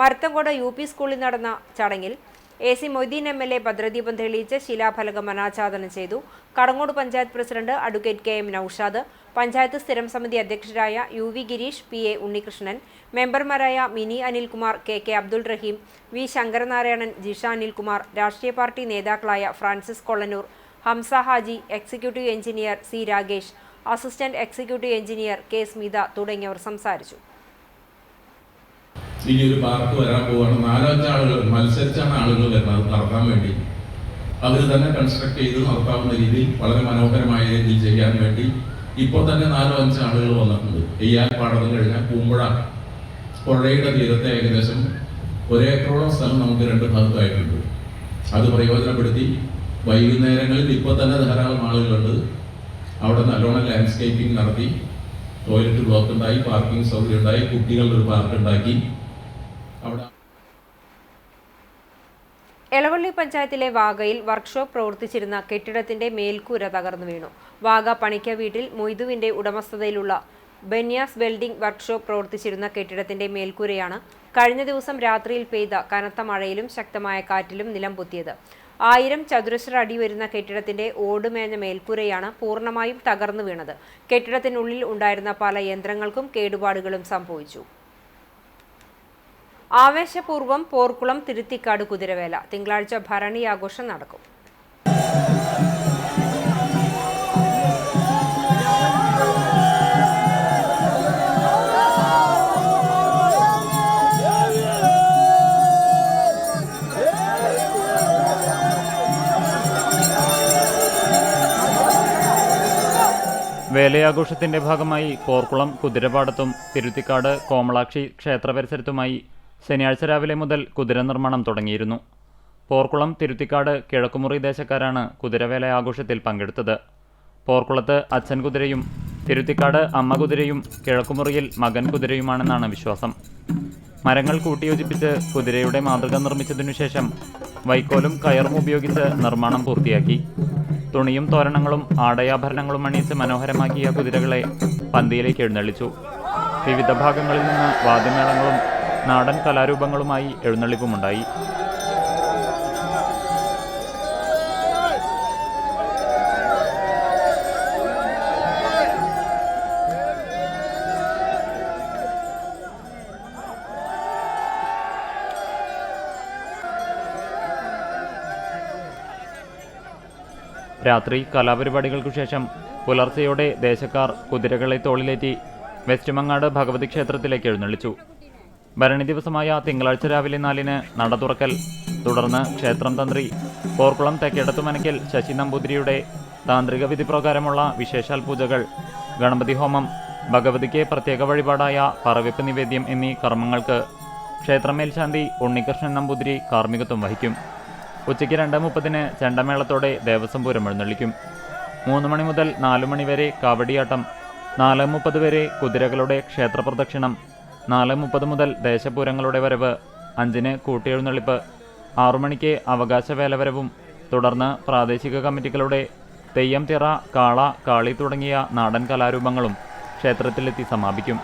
മരത്തങ്കോട് UP സ്കൂളിൽ നടന്ന ചടങ്ങിൽ AC മൊയ്തീൻ MLA ഭദ്രദീപം തെളിയിച്ച് ശിലാഫലകം അനാച്ഛാദനം ചെയ്തു. Kadangode panchayat president advocate KM Noushad, panchayat സ്ഥിരം സമിതി അധ്യക്ഷരായ UV ഗിരീഷ്, PA ഉണ്ണികൃഷ്ണൻ, മെമ്പർമാരായ മിനി അനിൽകുമാർ, KK അബ്ദുൾ റഹീം, V ശങ്കരനാരായണൻ, ജിഷ അനിൽകുമാർ, രാഷ്ട്രീയ പാർട്ടി നേതാക്കളായ Francis Kollannur, Hamza Haji, executive engineer C Ragesh, assistant executive engineer K Smitha തുടങ്ങിയവർ സംസാരിച്ചു. ഇനിയൊരു പാർക്ക് വരാൻ പോവാണ്. 4-5 ആളുകൾ മത്സരിച്ചാണ് ആളുകൾ വരുന്നത് നടത്താൻ വേണ്ടി. അവർ തന്നെ കൺസ്ട്രക്ട് ചെയ്ത് നടത്താവുന്ന രീതിയിൽ വളരെ മനോഹരമായ രീതിയിൽ ചെയ്യാൻ വേണ്ടി ഇപ്പോൾ തന്നെ 4-5 ആളുകൾ വന്നിട്ടുണ്ട്. പാടം കഴിഞ്ഞാൽ പൂമ്പുഴ പുഴയുടെ തീരത്തെ ഏകദേശം 1 ഏക്കറോളം സ്ഥലം നമുക്ക് 2 ഭാഗത്തായിട്ടുണ്ട്. അത് പ്രയോജനപ്പെടുത്തി വൈകുന്നേരങ്ങളിൽ ഇപ്പോൾ തന്നെ ധാരാളം ആളുകളുണ്ട്. അവിടെ നല്ലോണം ലാൻഡ്സ്കേപ്പിംഗ് നടത്തി, ടോയ്ലറ്റ് ബ്ലോക്ക് ഉണ്ടായി, പാർക്കിംഗ് സൗകര്യം ഉണ്ടായി, കുട്ടികളുടെ ഒരു പാർക്ക് ഉണ്ടാക്കി. അവിടെ എളവള്ളി പഞ്ചായത്തിലെ വാഗയിൽ വർക്ക്ഷോപ്പ് പ്രവർത്തിച്ചിരുന്ന കെട്ടിടത്തിന്റെ മേൽക്കൂര തകർന്നു വീണു. വാഗ പണിക്ക വീട്ടിൽ മൊയ്തുവിന്റെ ഉടമസ്ഥതയിലുള്ള ബെന്യാസ് വെൽഡിംഗ് വർക്ക്ഷോപ്പ് പ്രവർത്തിച്ചിരുന്ന കെട്ടിടത്തിന്റെ മേൽക്കൂരയാണ് കഴിഞ്ഞ ദിവസം രാത്രിയിൽ പെയ്ത കനത്ത മഴയിലും ശക്തമായ കാറ്റിലും നിലം പൊത്തിയത്. 1000 ചതുരശ്ര അടി വരുന്ന കെട്ടിടത്തിന്റെ ഓടുമേഞ്ഞ മേൽക്കൂരയാണ് പൂർണ്ണമായും തകർന്നു വീണത്. കെട്ടിടത്തിനുള്ളിൽ ഉണ്ടായിരുന്ന പല യന്ത്രങ്ങൾക്കും കേടുപാടുകളും സംഭവിച്ചു. ആവേശപൂർവ്വം പോർക്കുളം തിരുത്തിക്കാട് കുതിരവേല. തിങ്കളാഴ്ച ഭരണി ആഘോഷം നടക്കും. വേലയാഘോഷത്തിന്റെ ഭാഗമായി പോർക്കുളം കുതിരപാടത്തും തിരുത്തിക്കാട് കോമളാക്ഷി ക്ഷേത്ര പരിസരത്തുമായി ശനിയാഴ്ച രാവിലെ മുതൽ കുതിര നിർമ്മാണം തുടങ്ങിയിരുന്നു. പോർക്കുളം തിരുത്തിക്കാട് കിഴക്കുമുറി ദേശക്കാരാണ് കുതിരവേല ആഘോഷത്തിൽ പങ്കെടുത്തത്. പോർക്കുളത്ത് അച്ഛൻ കുതിരയും തിരുത്തിക്കാട് അമ്മ കുതിരയും കിഴക്കുമുറിയിൽ മകൻ കുതിരയുമാണെന്നാണ് വിശ്വാസം. മരങ്ങൾ കൂട്ടിയോജിപ്പിച്ച് കുതിരയുടെ മാതൃക നിർമ്മിച്ചതിനു ശേഷം വൈക്കോലും കയറും ഉപയോഗിച്ച് നിർമ്മാണം പൂർത്തിയാക്കി. തുണിയും തോരണങ്ങളും ആടയാഭരണങ്ങളും അണിയിച്ച് മനോഹരമാക്കിയ കുതിരകളെ പന്തിയിലേക്ക് എഴുന്നള്ളിച്ചു. വിവിധ ഭാഗങ്ങളിൽ നിന്ന് വാദ്യമേളങ്ങളും നാടൻ കലാരൂപങ്ങളുമായി എഴുന്നള്ളിപ്പുമുണ്ടായി. രാത്രി കലാപരിപാടികൾക്കു ശേഷം പുലർച്ചെയോടെ ദേശക്കാർ കുതിരകളെ തോളിലേറ്റി വെസ്റ്റ്മങ്ങാട് ഭഗവതി ക്ഷേത്രത്തിലേക്ക് എഴുന്നള്ളിച്ചു. ഭരണി ദിവസമായ തിങ്കളാഴ്ച രാവിലെ 4-ന് നട തുറക്കൽ, തുടർന്ന് ക്ഷേത്രം തന്ത്രി പോർക്കുളം തെക്കേടത്തുമനയ്ക്കൽ ശശി നമ്പൂതിരിയുടെ താന്ത്രിക വിധി പ്രകാരമുള്ള വിശേഷാൽ പൂജകൾ, ഗണപതി ഹോമം, ഭഗവതിക്ക് പ്രത്യേക വഴിപാടായ പറവെപ്പ് നിവേദ്യം എന്നീ കർമ്മങ്ങൾക്ക് ക്ഷേത്രം മേൽശാന്തി ഉണ്ണികൃഷ്ണൻ നമ്പൂതിരി കാർമ്മികത്വം വഹിക്കും. ഉച്ചയ്ക്ക് 2:30-ന് ചെണ്ടമേളത്തോടെ ദേവസ്വം പൂരം എഴുന്നള്ളിക്കും. 3 മണി മുതൽ 4 മണി വരെ കാവടിയാട്ടം, 4:30 വരെ കുതിരകളുടെ ക്ഷേത്രപ്രദക്ഷിണം, 4:30 മുതൽ ദേശപൂരങ്ങളുടെ വരവ്, 5-ന് കൂട്ടിയെഴുന്നള്ളിപ്പ്, 6 മണിക്ക് അവകാശവേലവരവും തുടർന്ന് പ്രാദേശിക കമ്മിറ്റികളുടെ തെയ്യം, തിറ, കാള, കാളി തുടങ്ങിയ നാടൻ കലാരൂപങ്ങളും ക്ഷേത്രത്തിലെത്തി സമാപിക്കും.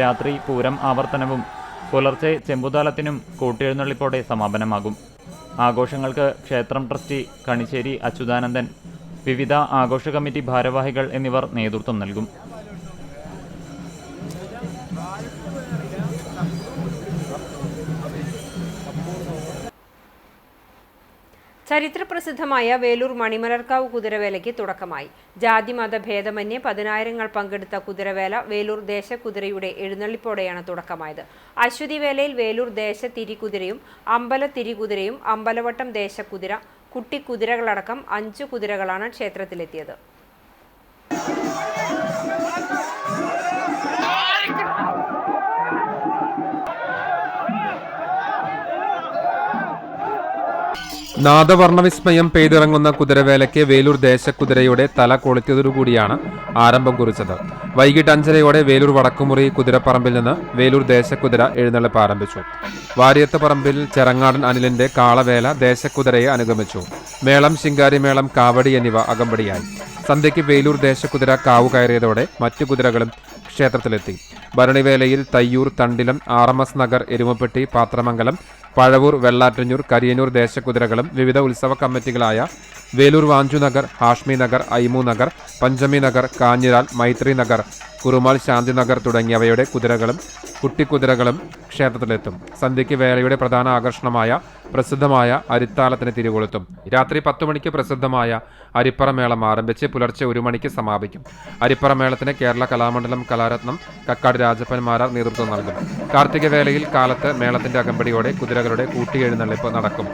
രാത്രി പൂരം ആവർത്തനവും പുലർച്ചെ ചെമ്പുതാലത്തിനും കൂട്ടിയെഴുന്നള്ളിപ്പോടെ സമാപനമാകും. ആഘോഷങ്ങൾക്ക് ക്ഷേത്രം ട്രസ്റ്റി കണിശ്ശേരി അച്യുതാനന്ദൻ, വിവിധ ആഘോഷ കമ്മിറ്റി ഭാരവാഹികൾ എന്നിവർ നേതൃത്വം നൽകും. ചരിത്രപ്രസിദ്ധമായ വേലൂർ മണിമലർക്കാവ് കുതിരവേലയ്ക്ക് തുടക്കമായി. ജാതിമത ഭേദമന്യേ 10,000 പങ്കെടുത്ത കുതിരവേല വേലൂർ ദേശക്കുതിരയുടെ എഴുന്നള്ളിപ്പോടെയാണ് തുടക്കമായത്. അശ്വതി വേലയിൽ വേലൂർ ദേശത്തിരിക്കുതിരയും അമ്പലത്തിരികുതിരയും അമ്പലവട്ടം ദേശക്കുതിര, കുട്ടിക്കുതിരകളടക്കം 5 കുതിരകളാണ് ക്ഷേത്രത്തിലെത്തിയത്. നാദവർണ്ണവിസ്മയം പെയ്തിറങ്ങുന്ന കുതിരവേലയ്ക്ക് വേലൂർ ദേശക്കുതിരയുടെ തല കൊളുത്തിയതോടുകൂടിയാണ് ആരംഭം കുറിച്ചത്. വൈകിട്ട് 5:30 വേലൂർ വടക്കുമുറി കുതിരപ്പറമ്പിൽ നിന്ന് വേലൂർ ദേശക്കുതിര എഴുന്നള്ളിപ്പ് ആരംഭിച്ചു. വാര്യത്ത് പറമ്പിൽ ചെറങ്ങാടൻ അനിലിന്റെ കാളവേല ദേശക്കുതിരയെ അനുഗമിച്ചു. മേളം, ശിങ്കാരിമേളം, കാവടി എന്നിവ അകമ്പടിയായി. സന്ധ്യയ്ക്ക് വേലൂർ ദേശക്കുതിര കാവു കയറിയതോടെ മറ്റു കുതിരകളും ക്ഷേത്രത്തിലെത്തി. ഭരണിവേലയിൽ തയ്യൂർ, തണ്ടിലം, RMS നഗർ, എരുമപ്പെട്ടി, പാത്രമംഗലം, പഴവൂർ, വെള്ളാറ്റഞ്ഞൂർ, കരിയന്നൂർ ദേശക്കുതിരകളും വിവിധ ഉത്സവ കമ്മിറ്റികളായ വേലൂർ വാഞ്ചു നഗർ, ഹാഷ്മി നഗർ, ഐമു നഗർ, പഞ്ചമി നഗർ, കാഞ്ഞിരാൽ, മൈത്രി നഗർ, കുറുമാൽ, ശാന്തിനഗർ തുടങ്ങിയവയുടെ കുതിരകളും കുട്ടിക്കുതിരകളും ക്ഷേത്രത്തിലെത്തും. സന്ധ്യയ്ക്ക് വേലയുടെ പ്രധാന ആകർഷണമായ പ്രസിദ്ധമായ അരിത്താലത്തിന് തിരികൊളുത്തും. രാത്രി 10 മണിക്ക് പ്രസിദ്ധമായ അരിപ്പറമേളം ആരംഭിച്ച് പുലർച്ചെ 1 മണിക്ക് സമാപിക്കും. അരിപ്പറമേളത്തിന് കേരള കലാമണ്ഡലം കലാരത്നം കക്കാട് രാജപ്പന്മാരാർ നേതൃത്വം നൽകും. കാർത്തിക വേലയിൽ കാലത്ത് മേളത്തിന്റെ അകമ്പടിയോടെ കുതിരകളുടെ കൂട്ടിയെഴുന്നള്ളിപ്പ് നടക്കും.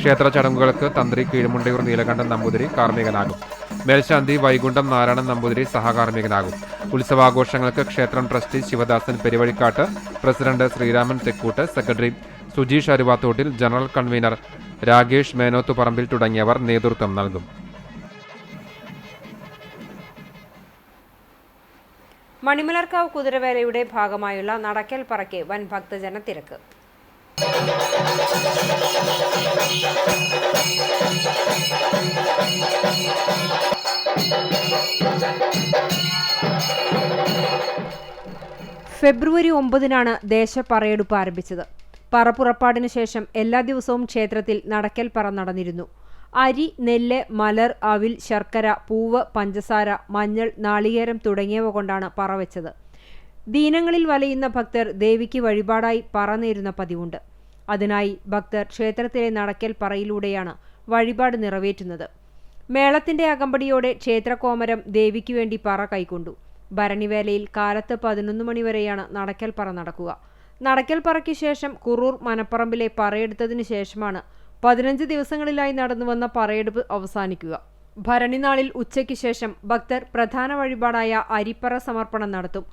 ക്ഷേത്ര ചടങ്ങുകൾക്ക് തന്ത്രി കീഴുമുണ്ടയൂർ നീലകണ്ഠൻ നമ്പൂതിരി കാർമ്മികനാകും. മേൽശാന്തി വൈകുണ്ഠം നാരായണൻ നമ്പൂതിരി സഹകാർമ്മികനാകും. ഉത്സവാഘോഷങ്ങൾക്ക് ക്ഷേത്രം trustee Sivadasan Peruvazhikkad, president Sriraman Thekkoot, secretary Sujeesh Aruvathottil, general convener Rakesh Menothuparambil തുടങ്ങിയവർ നേതൃത്വം നൽകും. മണിമലർക്കാവ് കുതിരവേലയുടെ ഭാഗമായുള്ള നടക്കൽ പറയ്ക്ക് വൻ ഭക്തജന തിരക്ക്. ഫെബ്രുവരി 9-നാണ് ദേശപ്പറയെടുപ്പ് ആരംഭിച്ചത്. പറപ്പുറപ്പാടിനു ശേഷം എല്ലാ ദിവസവും ക്ഷേത്രത്തിൽ നടക്കൽ പറ നടന്നിരുന്നു. അരി, നെല്ല്, മലർ, അവിൽ, ശർക്കര, പൂവ്, പഞ്ചസാര, മഞ്ഞൾ, നാളികേരം തുടങ്ങിയവ കൊണ്ടാണ് പറ വെച്ചത്. ദീനങ്ങളിൽ വലയുന്ന ഭക്തർ ദേവിക്ക് വഴിപാടായി പറ നേരുന്ന പതിവുണ്ട്. അതിനായി ഭക്തർ ക്ഷേത്രത്തിലെ നടക്കൽ പറയിലൂടെയാണ് വഴിപാട് നിറവേറ്റുന്നത്. മേളത്തിന്റെ അകമ്പടിയോടെ ക്ഷേത്രകോമരം ദേവിക്ക് വേണ്ടി പറ കൈക്കൊണ്ടു. ഭരണിവേലയിൽ കാലത്ത് 11 മണി വരെയാണ് നടക്കൽ പറ നടക്കുക. നടക്കൽ പറയ്ക്ക് ശേഷം കുറൂർ മനപ്പറമ്പിലെ പറയെടുത്തതിനു ശേഷമാണ് 15 ദിവസങ്ങളിലായി നടന്നുവന്ന പറയെടുപ്പ് അവസാനിക്കുക. ഭരണിനാളിൽ ഉച്ചയ്ക്ക് ശേഷം ഭക്തർ പ്രധാന വഴിപാടായ അരിപ്പറ സമർപ്പണം നടത്തും.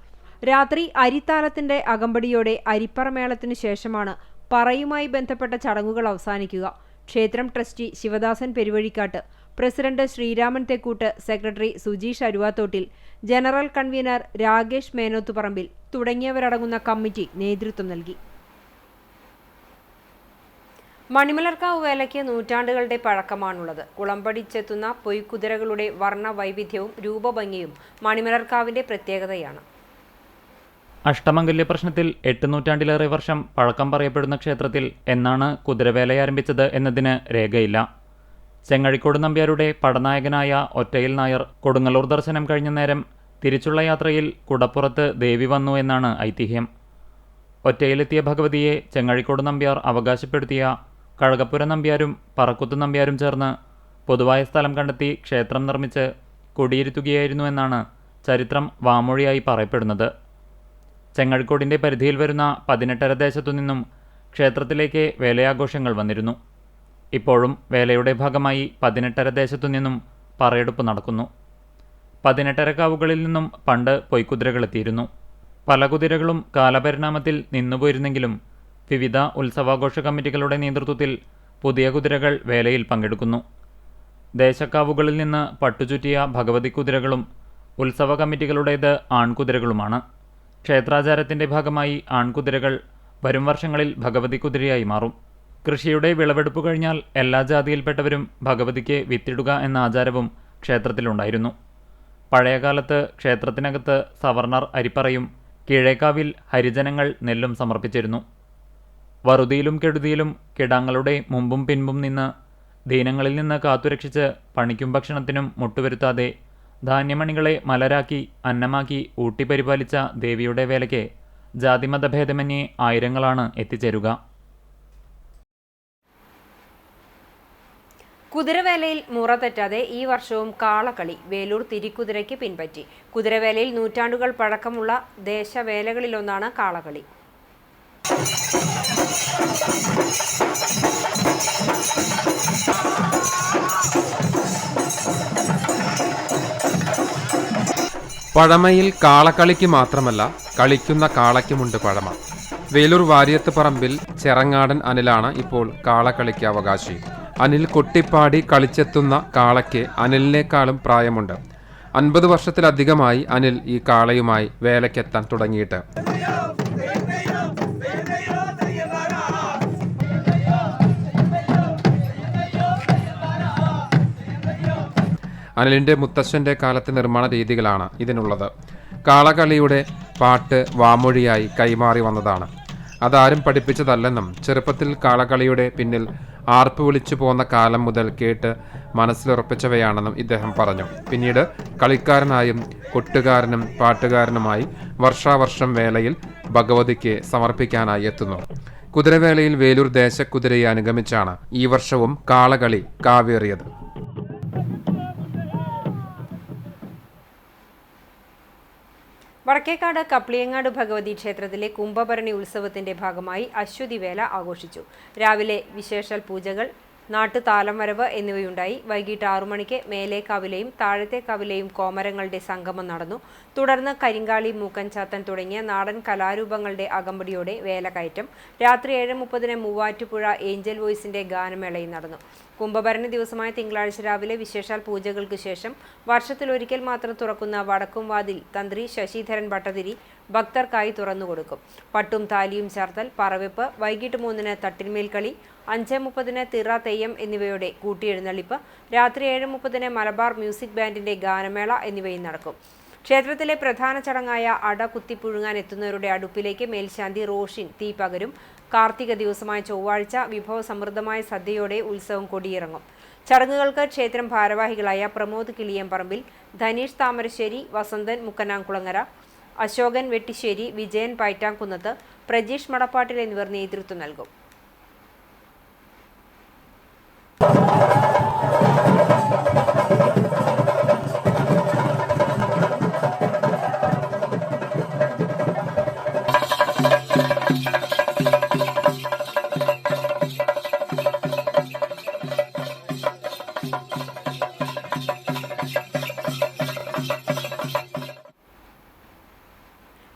രാത്രി അരിത്താലത്തിന്റെ അകമ്പടിയോടെ അരിപ്പറ മേളത്തിനു ശേഷമാണ് പറയുമായി ബന്ധപ്പെട്ട ചടങ്ങുകൾ അവസാനിക്കുക. ക്ഷേത്രം trustee Sivadasan Peruvazhikkad, president Sriraman Thekkoot, secretary Sujeesh Aruvathottil, general convener Rakesh Menothuparambil തുടങ്ങിയവരടങ്ങുന്ന കമ്മിറ്റി നേതൃത്വം നൽകി. മണിമലർക്കാവ് വേലയ്ക്ക് നൂറ്റാണ്ടുകളുടെ പഴക്കമാണുള്ളത്. കുളമ്പടിച്ചെത്തുന്ന പൊയ്ക്കുതിരകളുടെ വർണ്ണ വൈവിധ്യവും രൂപഭംഗിയും മണിമലർക്കാവിന്റെ പ്രത്യേകതയാണ്. അഷ്ടമംഗല്യ പ്രശ്നത്തിൽ 8 നൂറ്റാണ്ടിലേറെ വർഷം പഴക്കം പറയപ്പെടുന്ന ക്ഷേത്രത്തിൽ എന്നാണ് കുതിരവേല ആരംഭിച്ചത് എന്നതിന് രേഖയില്ല. ചെങ്ങഴിക്കോട് നമ്പ്യാരുടെ പടനായകനായ ഒറ്റയിൽ നായർ കൊടുങ്ങല്ലൂർ ദർശനം കഴിഞ്ഞ നേരം തിരിച്ചുള്ള യാത്രയിൽ കുടപ്പുറത്ത് ദേവി വന്നു എന്നാണ് ഐതിഹ്യം. ഒറ്റയിലെത്തിയ ഭഗവതിയെ ചെങ്ങഴിക്കോട് നമ്പ്യാർ അവകാശപ്പെടുത്തിയ കഴകപ്പുര നമ്പ്യാരും പറക്കുത്ത് നമ്പ്യാരും ചേർന്ന് പൊതുവായ സ്ഥലം കണ്ടെത്തി ക്ഷേത്രം നിർമ്മിച്ച് കുടിയിരുത്തുകയായിരുന്നു എന്നാണ് ചരിത്രം വാമൊഴിയായി പറയപ്പെടുന്നത്. ചെങ്ങഴിക്കോടിൻ്റെ പരിധിയിൽ വരുന്ന 18 ദേശത്തു നിന്നും ക്ഷേത്രത്തിലേക്ക് വേലയാഘോഷങ്ങൾ വന്നിരുന്നു. ഇപ്പോഴും വേലയുടെ ഭാഗമായി 18 ദേശത്തു നിന്നും പറയെടുപ്പ് നടക്കുന്നു. 18 കാവുകളിൽ നിന്നും പണ്ട് പൊയ്ക്കുതിരകളെത്തിയിരുന്നു. പല കുതിരകളും കാലപരിണാമത്തിൽ നിന്നുപോയിരുന്നെങ്കിലും വിവിധ ഉത്സവാഘോഷ കമ്മിറ്റികളുടെ നേതൃത്വത്തിൽ പുതിയ കുതിരകൾ വേലയിൽ പങ്കെടുക്കുന്നു. ദേശക്കാവുകളിൽ നിന്ന് പട്ടുചുറ്റിയ ഭഗവതി കുതിരകളും ഉത്സവ കമ്മിറ്റികളുടേത് ആൺകുതിരകളുമാണ്. ക്ഷേത്രാചാരത്തിൻ്റെ ഭാഗമായി ആൺകുതിരകൾ വരും വർഷങ്ങളിൽ ഭഗവതി കുതിരയായി മാറും. കൃഷിയുടെ വിളവെടുപ്പ് കഴിഞ്ഞാൽ എല്ലാ ജാതിയിൽപ്പെട്ടവരും ഭഗവതിക്ക് വിത്തിടുക എന്ന ആചാരവും ക്ഷേത്രത്തിലുണ്ടായിരുന്നു. പഴയകാലത്ത് ക്ഷേത്രത്തിനകത്ത് സവർണർ അരിപ്പറയും കീഴേക്കാവിൽ ഹരിജനങ്ങൾ നെല്ലും സമർപ്പിച്ചിരുന്നു. വറുതിയിലും കെടുതിയിലും കിടാങ്ങളുടെ മുമ്പും പിൻപും നിന്ന് ദീനങ്ങളിൽ നിന്ന് കാത്തുരക്ഷിച്ച് പണിക്കും ഭക്ഷണത്തിനും മുട്ടുവരുത്താതെ ധാന്യമണികളെ മലരാക്കി അന്നമാക്കി ഊട്ടിപ്പരിപാലിച്ച ദേവിയുടെ വേലയ്ക്ക് ജാതിമതഭേദമന്യേ ആയിരങ്ങളാണ് എത്തിച്ചേരുക. കുതിരവേലയിൽ മുറ തെറ്റാതെ ഈ വർഷവും കാളകളി വേലൂർ തിരിക്കുതിരയ്ക്ക് പിൻപറ്റി. കുതിരവേലയിൽ നൂറ്റാണ്ടുകൾ പഴക്കമുള്ള ദേശവേലകളിലൊന്നാണ് കാളകളി. പഴമയിൽ കാളക്കളിക്ക് മാത്രമല്ല കളിക്കുന്ന കാളയ്ക്കുമുണ്ട് പഴമ. വേലൂർ വാര്യത്ത് പറമ്പിൽ ചെറങ്ങാടൻ അനിലാണ് ഇപ്പോൾ കാളക്കളിക്ക് അവകാശി. അനിൽ കൊട്ടിപ്പാടി കളിച്ചെത്തുന്ന കാളയ്ക്ക് അനിലിനേക്കാളും പ്രായമുണ്ട്. 50 വർഷത്തിലധികമായി അനിൽ ഈ കാളയുമായി വേലയ്ക്കെത്താൻ തുടങ്ങിയിട്ട്. അനിലിൻ്റെ മുത്തശ്ശൻ്റെ കാലത്തെ നിർമ്മാണ രീതികളാണ് ഇതിനുള്ളത്. കാളകളിയുടെ പാട്ട് വാമൊഴിയായി കൈമാറി വന്നതാണ്. അതാരും പഠിപ്പിച്ചതല്ലെന്നും ചെറുപ്പത്തിൽ കാളകളിയുടെ പിന്നിൽ ആർപ്പ് വിളിച്ചു പോന്ന കാലം മുതൽ കേട്ട് മനസ്സിലുറപ്പിച്ചവയാണെന്നും ഇദ്ദേഹം പറഞ്ഞു. പിന്നീട് കളിക്കാരനായും കൊട്ടുകാരനും പാട്ടുകാരനുമായി വർഷാവർഷം വേലയിൽ ഭഗവതിക്ക് സമർപ്പിക്കാനായി എത്തുന്നു. കുതിരവേലയിൽ വേലൂർ ദേശക്കുതിരയെ അനുഗമിച്ചാണ് ഈ വർഷവും കാളകളി കാവേറിയത്. വടക്കേക്കാട് കപ്ലിയങ്ങാട് ഭഗവതി ക്ഷേത്രത്തിലെ കുംഭഭരണി ഉത്സവത്തിന്റെ ഭാഗമായി അശ്വതിവേല ആഘോഷിച്ചു. രാവിലെ വിശേഷാൽ പൂജകൾ, നാട്ടുതാലംവരവ് എന്നിവയുണ്ടായി. വൈകിട്ട് 6 മണിക്ക് മേലേക്കാവിലെയും താഴത്തേക്കാവിലെയും കോമരങ്ങളുടെ സംഗമം നടന്നു. തുടർന്ന് കരിങ്കാളി, മൂക്കൻചാത്തൻ തുടങ്ങിയ നാടൻ കലാരൂപങ്ങളുടെ അകമ്പടിയോടെ വേലക്കയറ്റം. രാത്രി 7:30 മൂവാറ്റുപുഴ ഏഞ്ചൽ വോയിസിന്റെ ഗാനമേളയും നടന്നു. കുംഭഭരണി ദിവസമായ തിങ്കളാഴ്ച രാവിലെ വിശേഷാൽ പൂജകൾക്ക് ശേഷം വർഷത്തിലൊരിക്കൽ മാത്രം തുറക്കുന്ന വടക്കുംവാതിൽ തന്ത്രി ശശിധരൻ ഭട്ടതിരി ഭക്തർക്കായി തുറന്നുകൊടുക്കും. പട്ടും താലിയും ചാർത്തൽ, പറവെപ്പ്, വൈകിട്ട് 3 തട്ടിന്മേൽ കളി, 5:30 തിറ, തെയ്യം എന്നിവയുടെ കൂട്ടിയെഴുന്നള്ളിപ്പ്, രാത്രി 7:30 മലബാർ മ്യൂസിക് ബാൻഡിന്റെ ഗാനമേള എന്നിവയും നടക്കും. ക്ഷേത്രത്തിലെ പ്രധാന ചടങ്ങായ അട കുത്തിപ്പുഴുങ്ങാൻ എത്തുന്നവരുടെ അടുപ്പിലേക്ക് മേൽശാന്തി റോഷിൻ തീ പകരും. കാർത്തിക ദിവസമായ ചൊവ്വാഴ്ച വിഭവസമൃദ്ധമായ സദ്യയോടെ ഉത്സവം കൊടിയിറങ്ങും. ചടങ്ങുകൾക്ക് ക്ഷേത്രം ഭാരവാഹികളായ പ്രമോദ് കിളിയംപറമ്പിൽ, ധനീഷ് താമരശ്ശേരി, വസന്തൻ മുക്കനാംകുളങ്ങര, അശോകൻ വെട്ടിശ്ശേരി, വിജയൻ പൈറ്റാംകുന്നത്ത്, പ്രജീഷ് മടപ്പാട്ടിൽ എന്നിവർ നേതൃത്വം നൽകും.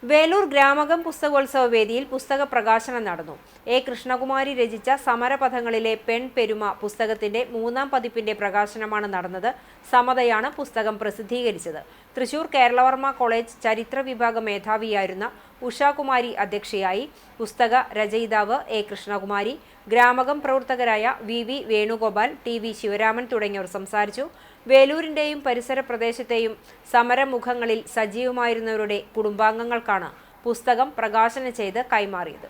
വേലൂർ ഗ്രാമകം പുസ്തകോത്സവ വേദിയിൽ പുസ്തക പ്രകാശനം നടന്നു. എ. കൃഷ്ണകുമാരി രചിച്ച സമരപഥങ്ങളിലെ പെൺ പെരുമ പുസ്തകത്തിന്റെ 3ാം പതിപ്പിന്റെ പ്രകാശനമാണ് നടന്നത്. സമതയാണ് പുസ്തകം പ്രസിദ്ധീകരിച്ചത്. തൃശൂർ കേരളവർമ്മ കോളേജ് ചരിത്ര വിഭാഗ മേധാവിയായിരുന്ന ഉഷാകുമാരി അധ്യക്ഷയായി. പുസ്തക രചയിതാവ് എ. കൃഷ്ണകുമാരി, ഗ്രാമകം പ്രവർത്തകരായ V. Venugopal, T. V. Sivaraman തുടങ്ങിയവർ സംസാരിച്ചു. വേലൂരിന്റെയും പരിസര പ്രദേശത്തെയും സമരമുഖങ്ങളിൽ സജീവമായിരുന്നവരുടെ കുടുംബാംഗങ്ങൾക്കാണ് പുസ്തകം പ്രകാശനം ചെയ്ത് കൈമാറിയത്.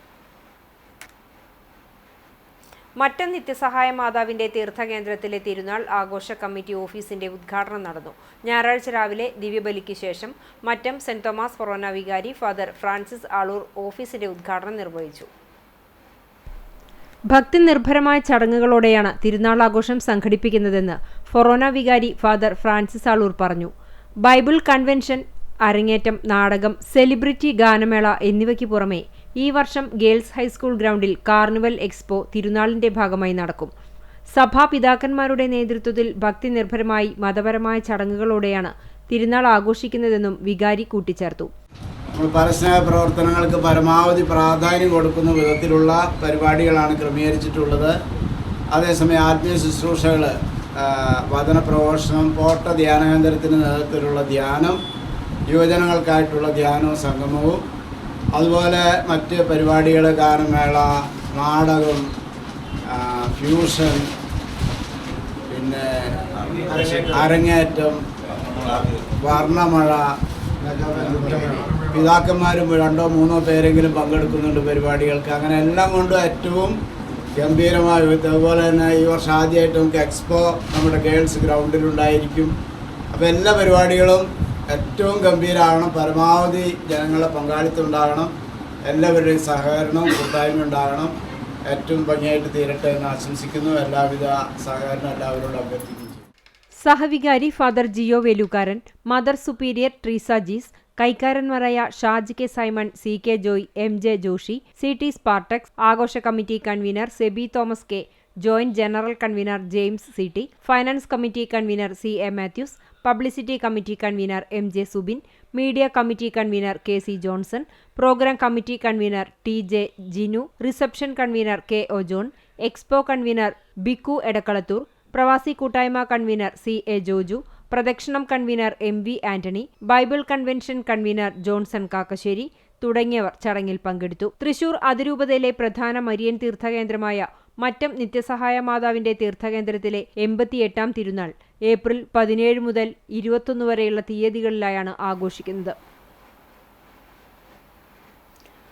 മറ്റം നിത്യസഹായ മാതാവിന്റെ തീർത്ഥകേന്ദ്രത്തിലെ തിരുനാൾ ആഘോഷ കമ്മിറ്റി ഓഫീസിന്റെ ഉദ്ഘാടനം നടന്നു. ഞായറാഴ്ച രാവിലെ ദിവ്യബലിക്ക് ശേഷം മറ്റം സെന്റ് തോമസ് ഫൊറോന വികാരി ഫാദർ ഫ്രാൻസിസ് ആളൂർ ഓഫീസിന്റെ ഉദ്ഘാടനം നിർവഹിച്ചു. ഭക്തി നിർഭരമായ ചടങ്ങുകളോടെയാണ് തിരുനാൾ ആഘോഷം സംഘടിപ്പിക്കുന്നതെന്ന് ഫൊറോന വികാരി ഫാദർ ഫ്രാൻസിസ് ആളൂർ പറഞ്ഞു. ബൈബിൾ കൺവെൻഷൻ, അരങ്ങേറ്റം, നാടകം, സെലിബ്രിറ്റി ഗാനമേള എന്നിവയ്ക്ക് പുറമെ ഈ വർഷം ഗേൾസ് ഹൈസ്കൂൾ ഗ്രൗണ്ടിൽ കാർണിവൽ എക്സ്പോ തിരുനാളിന്റെ ഭാഗമായി നടക്കും. സഭാപിതാക്കന്മാരുടെ നേതൃത്വത്തിൽ ഭക്തി നിർഭരമായി മതപരമായ ചടങ്ങുകളോടെയാണ് തിരുനാൾ ആഘോഷിക്കുന്നതെന്നും വികാരി കൂട്ടിച്ചേർത്തു. പരസ്നേഹ പ്രവർത്തനങ്ങൾക്ക് പരമാവധി പ്രാധാന്യം കൊടുക്കുന്ന വിധത്തിലുള്ള പരിപാടികളാണ് ക്രമീകരിച്ചിട്ടുള്ളത്. അതേസമയം ആത്മീയ ശുശ്രൂഷകൾ, വചന പ്രഘോഷണം, പോട്ട ധ്യാനകേന്ദ്രത്തിന് നേതൃത്വത്തിലുള്ള ധ്യാനം, യുവജനങ്ങൾക്കായിട്ടുള്ള ധ്യാനവും സംഗമവും, അതുപോലെ മറ്റ് പരിപാടികൾ, ഗാനമേള, നാടകം, ഫ്യൂഷൻ, പിന്നെ അരങ്ങേറ്റം, വർണ്ണമഴ, പിതാക്കന്മാരും 2-3 പേരെങ്കിലും പങ്കെടുക്കുന്നുണ്ട് പരിപാടികൾക്ക്. അങ്ങനെ എല്ലാം കൊണ്ടും ഏറ്റവും ഗംഭീരമായ വിധം. അതുപോലെ തന്നെ ഈ വർഷം ആദ്യമായിട്ട് നമുക്ക് എക്സ്പോ നമ്മുടെ ഗേൾസ് ഗ്രൗണ്ടിലുണ്ടായിരിക്കും. അപ്പോൾ എല്ലാ പരിപാടികളും ഏറ്റവും ഗംഭീരമാകണം, പരമാവധി ജനങ്ങളെ പങ്കാളിത്തം ഉണ്ടാകണം, എല്ലാവരുടെയും സഹകരണവും കൂട്ടായ്മ ഉണ്ടാകണം. ഏറ്റവും ഭംഗിയായിട്ട് തീരട്ടെ എന്ന് ആശംസിക്കുന്നു. എല്ലാവിധ സഹകരണം എല്ലാവരോടും അഭ്യർത്ഥിക്കുന്നു. സഹവികാരി father Jio Velukaran, mother superior Treesa Jees, കൈക്കാരന്മാരായ Shaj K Simon, C. K. Joy, M. J. Joshi, C. T. Spartacus, ആഘോഷ committee convener Sebi Thomas K, joint general convener James CT, finance committee convener CA Mathews, publicity committee convener MJ Subin, media committee convener KC Johnson, programme committee convener TJ Jinu, reception convener KO John, expo convener Bikku Edakkalathur, പ്രവാസി കൂട്ടായ്മ convener CA Joju, പ്രദക്ഷിണം convener MV Antony, Bible convention convener Johnson Kakkassery തുടങ്ങിയവർ ചടങ്ങിൽ പങ്കെടുത്തു. തൃശൂർ അതിരൂപതയിലെ പ്രധാന Marian തീർത്ഥകേന്ദ്രമായ Mattam നിത്യസഹായ മാതാവിന്റെ തീർത്ഥകേന്ദ്രത്തിലെ 88ാം തിരുനാൾ April 17 മുതൽ 21 വരെയുള്ള തീയതികളിലായാണ് ആഘോഷിക്കുന്നത്.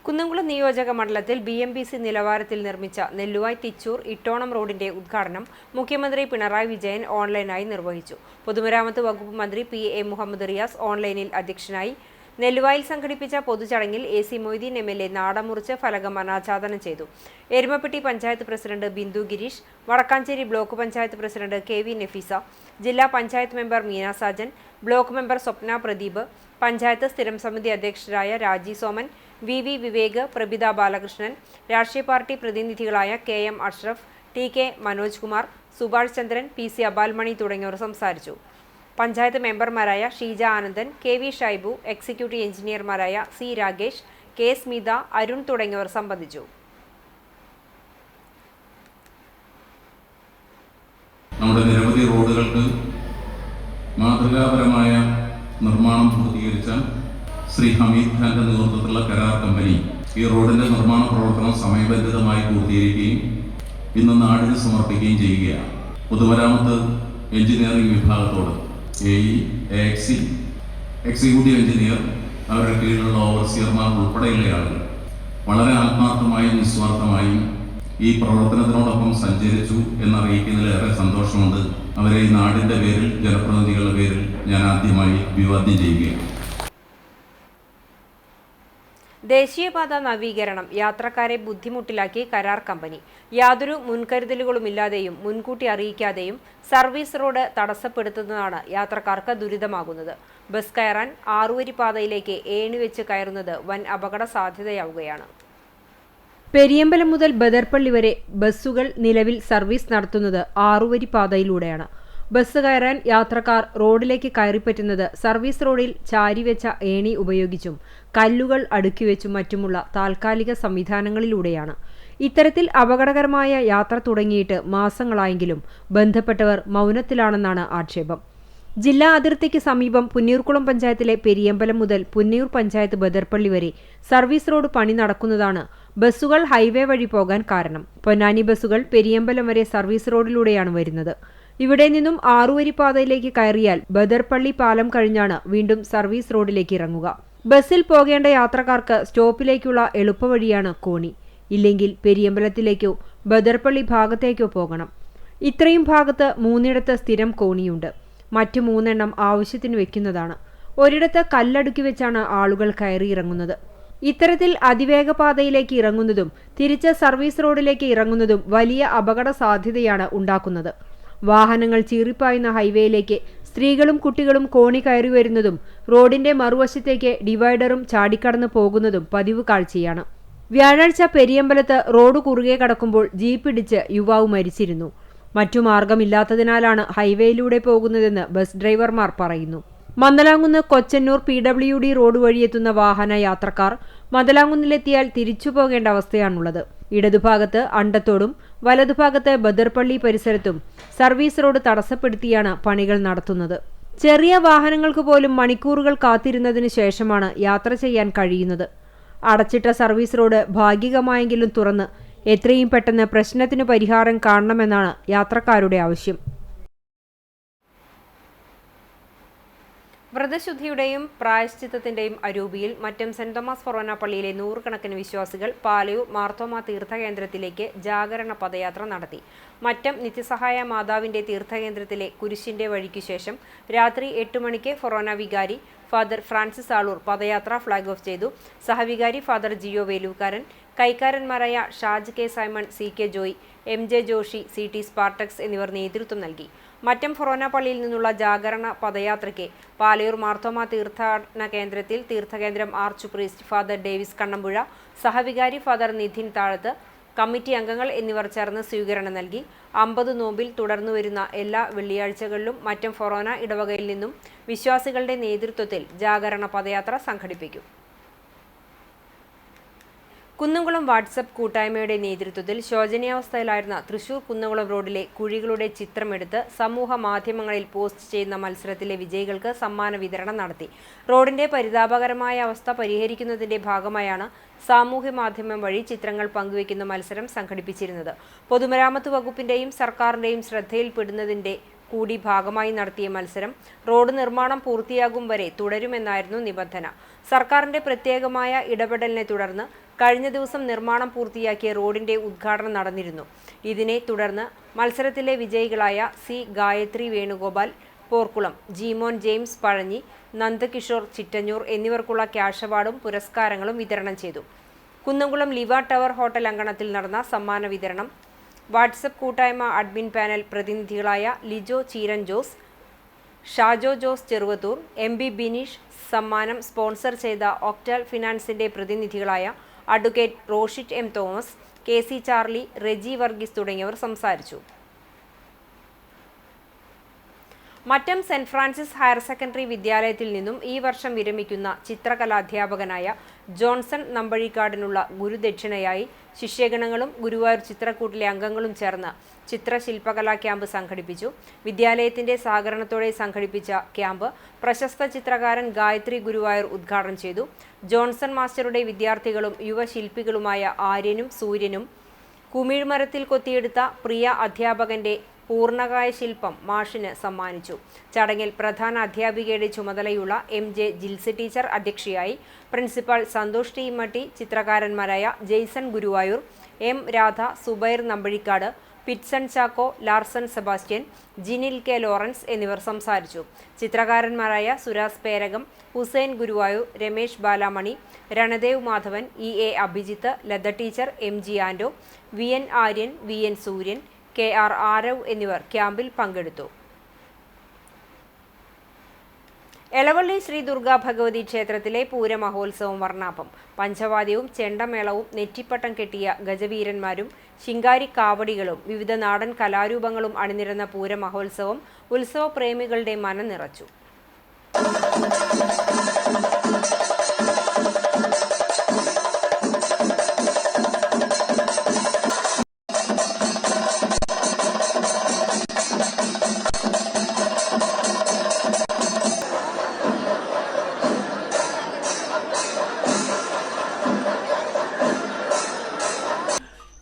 കുന്നംകുളം നിയോജക മണ്ഡലത്തിൽ BMBC നിലവാരത്തിൽ നിർമ്മിച്ച നെല്ലുവായ് തിച്ചൂർ ഇട്ടോണം റോഡിന്റെ ഉദ്ഘാടനം മുഖ്യമന്ത്രി പിണറായി വിജയൻ ഓൺലൈനായി നിർവഹിച്ചു. പൊതുമരാമത്ത് വകുപ്പ് മന്ത്രി PA മുഹമ്മദ് റിയാസ് ഓൺലൈനിൽ അധ്യക്ഷനായി. നെല്ലുവായിൽ സംഘടിപ്പിച്ച പൊതുചടങ്ങിൽ AC മൊയ്തീൻ MLA നാടമുറിച്ച് ഫലകം അനാച്ഛാദനം ചെയ്തു. Erumapetty panchayat president Bindu Girish, Vadakkanchery block panchayat president KV Nafeesa, ജില്ലാ panchayat member Meena Sajan, block member Swapna Pradeep, panchayat സ്ഥിരം സമിതി അധ്യക്ഷരായ രാജി സോമൻ, VV വിവേക്, പ്രഭിത ബാലകൃഷ്ണൻ, രാഷ്ട്രീയ പാർട്ടി പ്രതിനിധികളായ KM Ashraf, TK Manoj Kumar, Subhash Chandran, PC Abalmani തുടങ്ങിയവർ സംസാരിച്ചു. പഞ്ചായത്ത് മെമ്പർമാരായ ഷീജ ആനന്ദൻ, KV ഷൈബു, എക്സിക്യൂട്ടീവ് എഞ്ചിനീയർമാരായ C രാഗേഷ്, K സ്മിത, അരുൺ തുടങ്ങിയവർ സംബന്ധിച്ചു. നമ്മുടെ നിരവധി റോഡുകൾക്ക് മാതൃകാപരമായ നിർമ്മാണം പൂർത്തീകരിച്ച ശ്രീ ഹമീദ് ഖാന്റെ നേതൃത്വത്തിലുള്ള കരാർ കമ്പനി ഈ റോഡിന്റെ നിർമ്മാണ പ്രവർത്തനം സമയബന്ധിതമായി പൂർത്തീകരിക്കുകയും ഇന്ന് നാടിന് സമർപ്പിക്കുകയും ചെയ്യുകയാണ്. പൊതുമരാമത്ത് എഞ്ചിനീയറിംഗ് വിഭാഗത്തോട് AE, AXC, എക്സിക്യൂട്ടീവ് എഞ്ചിനീയർ, അവരുടെ കീഴിലുള്ള ഓവർസിയർമാർ ഉൾപ്പെടെയുള്ള ആളുകൾ വളരെ ആത്മാർത്ഥമായും നിസ്വാർത്ഥമായും ഈ പ്രവർത്തനത്തിനോടൊപ്പം സഞ്ചരിച്ചു എന്നറിയിക്കുന്നതിലേറെ സന്തോഷമുണ്ട്. അവരെ ഈ നാടിൻ്റെ പേരിൽ, ജനപ്രതിനിധികളുടെ പേരിൽ ഞാൻ ആദ്യമായി അഭിവാദ്യം ചെയ്യുകയാണ്. ദേശീയപാത നവീകരണം യാത്രക്കാരെ ബുദ്ധിമുട്ടിലാക്കി കരാർ കമ്പനി. യാതൊരു മുൻകരുതലുകളുമില്ലാതെയും മുൻകൂട്ടി അറിയിക്കാതെയും സർവീസ് റോഡ് തടസ്സപ്പെടുത്തുന്നതാണ് യാത്രക്കാർക്ക് ദുരിതമാകുന്നത്. ബസ് കയറാൻ 6 പാതയിലേക്ക് ഏണിവെച്ച് കയറുന്നത് വൻ അപകട സാധ്യതയാവുകയാണ്. പെരിയമ്പലം മുതൽ ബദർപ്പള്ളി വരെ ബസ്സുകൾ നിലവിൽ സർവീസ് നടത്തുന്നത് 6 പാതയിലൂടെയാണ്. ബസ് കയറാൻ യാത്രക്കാർ റോഡിലേക്ക് കയറിപ്പറ്റുന്നത് സർവീസ് റോഡിൽ ചാരിവെച്ച ഏണി ഉപയോഗിച്ചും കല്ലുകൾ അടുക്കിവെച്ചും മറ്റുമുള്ള താൽക്കാലിക സംവിധാനങ്ങളിലൂടെയാണ്. ഇത്തരത്തിൽ അപകടകരമായ യാത്ര തുടങ്ങിയിട്ട് മാസങ്ങളായെങ്കിലും ബന്ധപ്പെട്ടവർ മൗനത്തിലാണെന്നാണ് ആക്ഷേപം. ജില്ലാ അതിർത്തിക്ക് സമീപം പുന്നയൂർക്കുളം പഞ്ചായത്തിലെ പെരിയമ്പലം മുതൽ പുന്നയൂർ പഞ്ചായത്ത് ബദർപ്പള്ളി വരെ സർവീസ് റോഡ് പണി നടക്കുന്നതാണ് ബസ്സുകൾ ഹൈവേ വഴി പോകാൻ കാരണം. പൊന്നാനി ബസ്സുകൾ പെരിയമ്പലം വരെ സർവീസ് റോഡിലൂടെയാണ് വരുന്നത്. ഇവിടെ നിന്നും 6 പാതയിലേക്ക് കയറിയാൽ ബദർപ്പള്ളി പാലം കഴിഞ്ഞാണ് വീണ്ടും സർവീസ് റോഡിലേക്ക് ഇറങ്ങുക. ബസ്സിൽ പോകേണ്ട യാത്രക്കാർക്ക് സ്റ്റോപ്പിലേക്കുള്ള എളുപ്പവഴിയാണ് കോണി. ഇല്ലെങ്കിൽ പെരിയമ്പലത്തിലേക്കോ ബദർപ്പള്ളി ഭാഗത്തേക്കോ പോകണം. ഇത്രയും ഭാഗത്ത് 3 സ്ഥിരം കോണിയുണ്ട്. മറ്റു 3 ആവശ്യത്തിന് വെക്കുന്നതാണ്. ഒരിടത്ത് കല്ലടുക്കി വെച്ചാണ് ആളുകൾ കയറിയിറങ്ങുന്നത്. ഇത്തരത്തിൽ അതിവേഗ പാതയിലേക്ക് ഇറങ്ങുന്നതും തിരിച്ച് സർവീസ് റോഡിലേക്ക് ഇറങ്ങുന്നതും വലിയ അപകട സാധ്യതയാണ് ഉണ്ടാക്കുന്നത്. വാഹനങ്ങൾ ചീറിപ്പായുന്ന ഹൈവേയിലേക്ക് സ്ത്രീകളും കുട്ടികളും കോണി കയറി വരുന്നതും റോഡിന്റെ മറുവശത്തേക്ക് ഡിവൈഡറും ചാടിക്കടന്നു പോകുന്നതും പതിവ് കാഴ്ചയാണ്. വ്യാഴാഴ്ച പെരിയമ്പലത്ത് റോഡ് കുറുകെ കടക്കുമ്പോൾ ജീപ്പ് ഇടിച്ച് യുവാവ് മരിച്ചിരുന്നു. മറ്റു മാർഗമില്ലാത്തതിനാലാണ് ഹൈവേയിലൂടെ പോകുന്നതെന്ന് ബസ് ഡ്രൈവർമാർ പറയുന്നു. മന്ദലാംകുന്ന് കൊച്ചന്നൂർ PWD റോഡ് വഴിയെത്തുന്ന വാഹന യാത്രക്കാർ മന്ദലാംകുന്നിലെത്തിയാൽ തിരിച്ചു പോകേണ്ട അവസ്ഥയാണുള്ളത്. ഇടതുഭാഗത്ത് അണ്ടത്തോടും വലതുഭാഗത്ത് ബദർപ്പള്ളി പരിസരത്തും സർവീസ് റോഡ് തടസ്സപ്പെടുത്തിയാണ് പണികൾ നടത്തുന്നത്. ചെറിയ വാഹനങ്ങൾക്ക് പോലും മണിക്കൂറുകൾ കാത്തിരുന്നതിന് ശേഷമാണ് യാത്ര ചെയ്യാൻ കഴിയുന്നത്. അടച്ചിട്ട സർവീസ് റോഡ് ഭാഗികമായെങ്കിലും തുറന്ന് എത്രയും പെട്ടെന്ന് പ്രശ്നത്തിന് പരിഹാരം കാണണമെന്നാണ് യാത്രക്കാരുടെ ആവശ്യം. വ്രതശുദ്ധിയുടെയും പ്രായശ്ചിത്തത്തിന്റെയും അരൂപിയിൽ മറ്റം സെന്റ് തോമസ് ഫൊറോന പള്ളിയിലെ 100 കണക്കിന് വിശ്വാസികൾ പാലയൂർ മാർത്തോമ തീർത്ഥകേന്ദ്രത്തിലേക്ക് ജാഗരണ പദയാത്ര നടത്തി. മറ്റം നിത്യസഹായ മാതാവിന്റെ തീർത്ഥകേന്ദ്രത്തിലെ കുരിശിന്റെ വഴിക്കു ശേഷം രാത്രി 8 മണിക്ക് ഫൊറോന വികാരി ഫാദർ ഫ്രാൻസിസ് ആളൂർ പദയാത്ര ഫ്ളാഗ് ഓഫ് ചെയ്തു. സഹവികാരി ഫാദർ ജിയോ വേലൂക്കാരൻ, കൈക്കാരന്മാരായ Shaj K Simon, CK Joy, MJ Joshi, CT Spartacus എന്നിവർ നേതൃത്വം നൽകി. മറ്റം ഫൊറോന പള്ളിയിൽ നിന്നുള്ള ജാഗരണ പദയാത്രയ്ക്ക് പാലയൂർ മാർത്തോമ തീർത്ഥാടന കേന്ദ്രത്തിൽ തീർത്ഥകേന്ദ്രം arch priest father Davis Kannampuzha, സഹവികാരി ഫാദർ നിധിൻ താഴത്ത്, കമ്മിറ്റി അംഗങ്ങൾ എന്നിവർ ചേർന്ന് സ്വീകരണം നൽകി. 50 നോമ്പിൽ തുടർന്നു വരുന്ന എല്ലാ വെള്ളിയാഴ്ചകളിലും മറ്റം ഫൊറോന ഇടവകയിൽ നിന്നും വിശ്വാസികളുടെ നേതൃത്വത്തിൽ ജാഗരണ പദയാത്ര സംഘടിപ്പിക്കും. കുന്നംകുളം വാട്സപ്പ് കൂട്ടായ്മയുടെ നേതൃത്വത്തിൽ ശോചനീയാവസ്ഥയിലായിരുന്ന തൃശൂർ കുന്നംകുളം റോഡിലെ കുഴികളുടെ ചിത്രമെടുത്ത് സമൂഹ മാധ്യമങ്ങളിൽ പോസ്റ്റ് ചെയ്യുന്ന മത്സരത്തിലെ വിജയികൾക്ക് സമ്മാന വിതരണം നടത്തി. റോഡിന്റെ പരിതാപകരമായ അവസ്ഥ പരിഹരിക്കുന്നതിന്റെ ഭാഗമായാണ് സാമൂഹ്യ മാധ്യമം വഴി ചിത്രങ്ങൾ പങ്കുവയ്ക്കുന്ന മത്സരം സംഘടിപ്പിച്ചിരുന്നത്. പൊതുമരാമത്ത് വകുപ്പിന്റെയും സർക്കാരിന്റെയും ശ്രദ്ധയിൽപ്പെടുന്നതിന്റെ കൂടി ഭാഗമായി നടത്തിയ മത്സരം റോഡ് നിർമ്മാണം പൂർത്തിയാകും വരെ തുടരുമെന്നായിരുന്നു നിബന്ധന. സർക്കാരിന്റെ പ്രത്യേകമായ ഇടപെടലിനെ തുടർന്ന് കഴിഞ്ഞ ദിവസം നിർമ്മാണം പൂർത്തിയാക്കിയ റോഡിന്റെ ഉദ്ഘാടനം നടന്നിരുന്നു. ഇതിനെ തുടർന്ന് മത്സരത്തിലെ വിജയികളായ സി ഗായത്രി വേണുഗോപാൽ പോർക്കുളം, ജീമോൻ ജെയിംസ് പഴഞ്ഞി, നന്ദകിഷോർ ചിറ്റഞ്ഞൂർ എന്നിവർക്കുള്ള ക്യാഷ് അവാർഡും പുരസ്കാരങ്ങളും വിതരണം ചെയ്തു. കുന്നംകുളം ലിവ ടവർ ഹോട്ടൽ അങ്കണത്തിൽ നടന്ന സമ്മാന വിതരണം വാട്സപ്പ് കൂട്ടായ്മ അഡ്മിൻ പാനൽ പ്രതിനിധികളായ Lijo Cheeran Jose, Shajo Jose Cheruvathur, MB Bineesh, സമ്മാനം സ്പോൺസർ ചെയ്ത ഒക്ടാൽ ഫിനാൻസിന്റെ പ്രതിനിധികളായ advocate Roshit M Thomas, KC Charlie, Reji Varghese തുടങ്ങിയവർ സംസാരിച്ചു. Mattam saint Francis higher secondary വിദ്യാലയത്തിൽ നിന്നും ഈ വർഷം വിരമിക്കുന്ന ചിത്രകലാധ്യാപകനായ ജോൺസൺ നമ്പഴിക്കാടിനുള്ള ഗുരുദക്ഷിണയായി ശിഷ്യഗണങ്ങളും ഗുരുവായൂർ ചിത്രക്കൂട്ടിലെ അംഗങ്ങളും ചേർന്ന് ചിത്രശില്പകലാ ക്യാമ്പ് സംഘടിപ്പിച്ചു. വിദ്യാലയത്തിന്റെ സഹകരണത്തോടെ സംഘടിപ്പിച്ച ക്യാമ്പ് പ്രശസ്ത ചിത്രകാരൻ ഗായത്രി ഗുരുവായൂർ ഉദ്ഘാടനം ചെയ്തു. ജോൺസൺ മാസ്റ്ററുടെ വിദ്യാർത്ഥികളും യുവശില്പികളുമായ ആര്യനും സൂര്യനും കുമിഴ്മരത്തിൽ കൊത്തിയെടുത്ത പ്രിയ അധ്യാപകന്റെ പൂർണ്ണകായ ശില്പം മാഷിന് സമ്മാനിച്ചു. ചടങ്ങിൽ പ്രധാന അധ്യാപികയുടെ ചുമതലയുള്ള MJ ജിൽസി ടീച്ചർ അധ്യക്ഷയായി. പ്രിൻസിപ്പൽ സന്തോഷ് ടി മട്ടി, ചിത്രകാരന്മാരായ Jaison Guruvayur, M Radha, Zubair Nambazhikkad, Pitson Chacko, Larson Sebastian, Jinil K Lawrence എന്നിവർ സംസാരിച്ചു. ചിത്രകാരന്മാരായ Suras Perakam, Hussain Guruvayur, Ramesh Balamani, Ranadev Madhavan, EA Abhijith, Latha teacher, MG Ando, VN Aryan, VN Sooryan, KR Aarav എന്നിവർ ക്യാമ്പിൽ പങ്കെടുത്തു. എളവള്ളി ശ്രീ ദുർഗാ ഭഗവതി ക്ഷേത്രത്തിലെ പൂരമഹോത്സവം വർണ്ണാഭം. പഞ്ചവാദ്യവും ചെണ്ടമേളവും നെറ്റിപ്പട്ടം കെട്ടിയ ഗജവീരന്മാരും ശിങ്കാരി കാവടികളും വിവിധ നാടൻ കലാരൂപങ്ങളും അണിനിരന്ന പൂരമഹോത്സവം ഉത്സവപ്രേമികളുടെ മനം നിറച്ചു.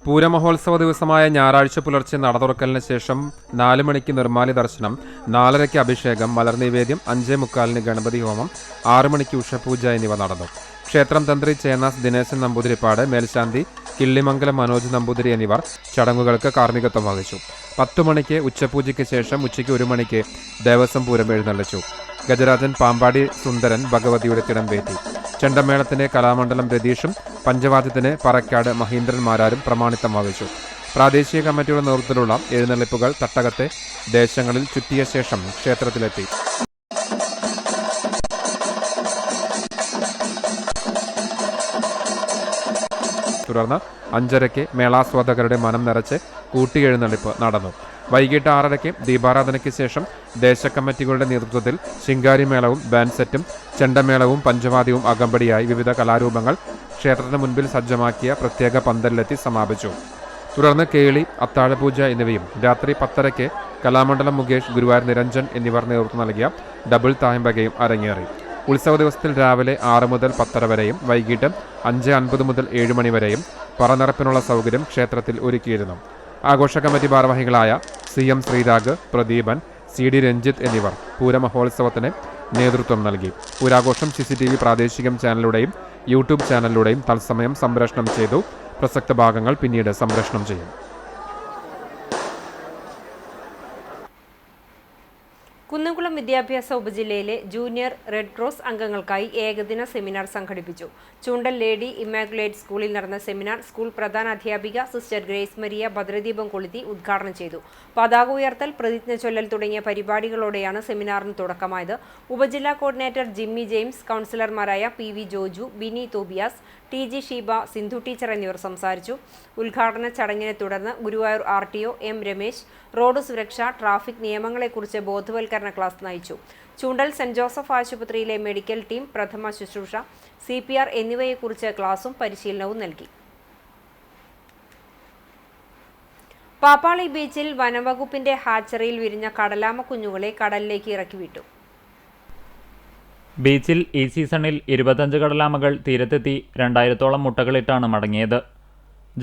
പൂരമഹോത്സവ ദിവസമായ ഞായറാഴ്ച പുലർച്ചെ നട തുറക്കലിന് ശേഷം 4 മണിക്ക് നിർമ്മാല്യ ദർശനം, 4:30 അഭിഷേകം, മലർനിവേദ്യം, 5:45 ഗണപതി ഹോമം, 6 മണിക്ക് ഉഷപൂജ എന്നിവ നടന്നു. ക്ഷേത്രം തന്ത്രി ചേനാസ് ദിനേശൻ നമ്പൂതിരിപ്പാട്, മേൽശാന്തി കിള്ളിമംഗലം മനോജ് നമ്പൂതിരി എന്നിവർ ചടങ്ങുകൾക്ക് കാർമ്മികത്വം വഹിച്ചു. 10 മണിക്ക് ഉച്ചപൂജയ്ക്ക് ശേഷം ഉച്ചയ്ക്ക് 1 മണിക്ക് ദേവസ്വം പൂരം എഴുന്നള്ളിച്ചു. ഗജരാജൻ പാമ്പാടി സുന്ദരൻ ഭഗവതിയുടെ തിടമ്പേറ്റി. ചെണ്ടമേളത്തിന് കലാമണ്ഡലം രതീഷും പഞ്ചവാദ്യത്തിന് പറക്കാട് മഹീന്ദ്രന്മാരാരും പ്രമാണിത്വം വഹിച്ചു. പ്രാദേശിക കമ്മിറ്റിയുടെ നേതൃത്വത്തിലുള്ള എഴുന്നള്ളിപ്പുകൾ തട്ടകത്തെ ദേശങ്ങളിൽ ചുറ്റിയ ശേഷം ക്ഷേത്രത്തിലെത്തി. തുടർന്ന് 5:30 മേളാസ്വാദകരുടെ മനം നിറച്ച് കൂട്ടിയെഴുന്നള്ളിപ്പ് നടന്നു. വൈകിട്ട് 6:30 ദീപാരാധനയ്ക്ക് ശേഷം ദേശകമ്മിറ്റികളുടെ നേതൃത്വത്തിൽ ശിങ്കാരിമേളവും ബാൻഡ് സെറ്റും ചെണ്ടമേളവും പഞ്ചവാദ്യവും അകമ്പടിയായി വിവിധ കലാരൂപങ്ങൾ ക്ഷേത്രത്തിന് മുൻപിൽ സജ്ജമാക്കിയ പ്രത്യേക പന്തലിലെത്തി സമാപിച്ചു. തുടർന്ന് കേളി, അത്താഴപൂജ എന്നിവയും രാത്രി 10:30 കലാമണ്ഡലം മുകേഷ്, ഗുരുവായൂർ നിരഞ്ജൻ എന്നിവർ നേതൃത്വം നൽകിയ ഡബിൾ തായമ്പകയും അരങ്ങേറി. ഉത്സവ ദിവസത്തിൽ രാവിലെ 6 മുതൽ 10:30 വരെയും വൈകിട്ട് 5:50 മുതൽ 7 മണി വരെയും പറനിറപ്പിനുള്ള സൗകര്യം ക്ഷേത്രത്തിൽ ഒരുക്കിയിരുന്നു. ആഘോഷ കമ്മിറ്റി ഭാരവാഹികളായ CM ശ്രീരാഗ്, പ്രദീപൻ, CD രഞ്ജിത്ത് എന്നിവർ പൂരമഹോത്സവത്തിന് നേതൃത്വം നൽകി. പൂരാഘോഷം CCTV പ്രാദേശിക ചാനലിലൂടെയും YouTube ചാനലിലൂടെയും തത്സമയം സംപ്രേഷണം ചെയ്തു. പ്രസക്ത ഭാഗങ്ങൾ പിന്നീട് സംപ്രേഷണം ചെയ്യും. കുന്നംകുളം വിദ്യാഭ്യാസ ഉപജില്ലയിലെ ജൂനിയർ റെഡ് ക്രോസ് അംഗങ്ങൾക്കായി ഏകദിന സെമിനാർ സംഘടിപ്പിച്ചു. ചൂണ്ടൽ ലേഡി ഇമ്മാക്കുലേറ്റ് സ്കൂളിൽ നടന്ന സെമിനാർ സ്കൂൾ പ്രധാന അധ്യാപിക സിസ്റ്റർ ഗ്രേസ് മരിയ ഭദ്രദീപം കൊളുത്തി ഉദ്ഘാടനം ചെയ്തു. പതാക ഉയർത്തൽ, പ്രതിജ്ഞ ചൊല്ലൽ തുടങ്ങിയ പരിപാടികളോടെയാണ് സെമിനാറിന് തുടക്കമായത്. ഉപജില്ലാ കോർഡിനേറ്റർ ജിമ്മി ജെയിംസ്, കൗൺസിലർമാരായ PV Joju, Bini Tobias, TG Sheeba, Sindhu teacher എന്നിവർ സംസാരിച്ചു. ഉദ്ഘാടന ചടങ്ങിനെ തുടർന്ന് Guruvayur RTO M Ramesh road സുരക്ഷ, ട്രാഫിക് നിയമങ്ങളെക്കുറിച്ച് ബോധവൽക്കരണ ക്ലാസ് നയിച്ചു. ചൂണ്ടൽ സെന്റ് ജോസഫ് ആശുപത്രിയിലെ മെഡിക്കൽ ടീം, പ്രഥമ ശുശ്രൂഷ, CPR എന്നിവയെക്കുറിച്ച് ക്ലാസും പരിശീലനവും നൽകി. പാപ്പാളി ബീച്ചിൽ വനംവകുപ്പിന്റെ ഹാച്ചറിയിൽ വിരിഞ്ഞ കടലാമ കുഞ്ഞുങ്ങളെ കടലിലേക്ക് ഇറക്കിവിട്ടു. ബീച്ചിൽ ഈ സീസണിൽ 25 കടലാമകൾ തീരത്തെത്തി 2000-ഓളം മുട്ടകളിട്ടാണ് മടങ്ങിയത്.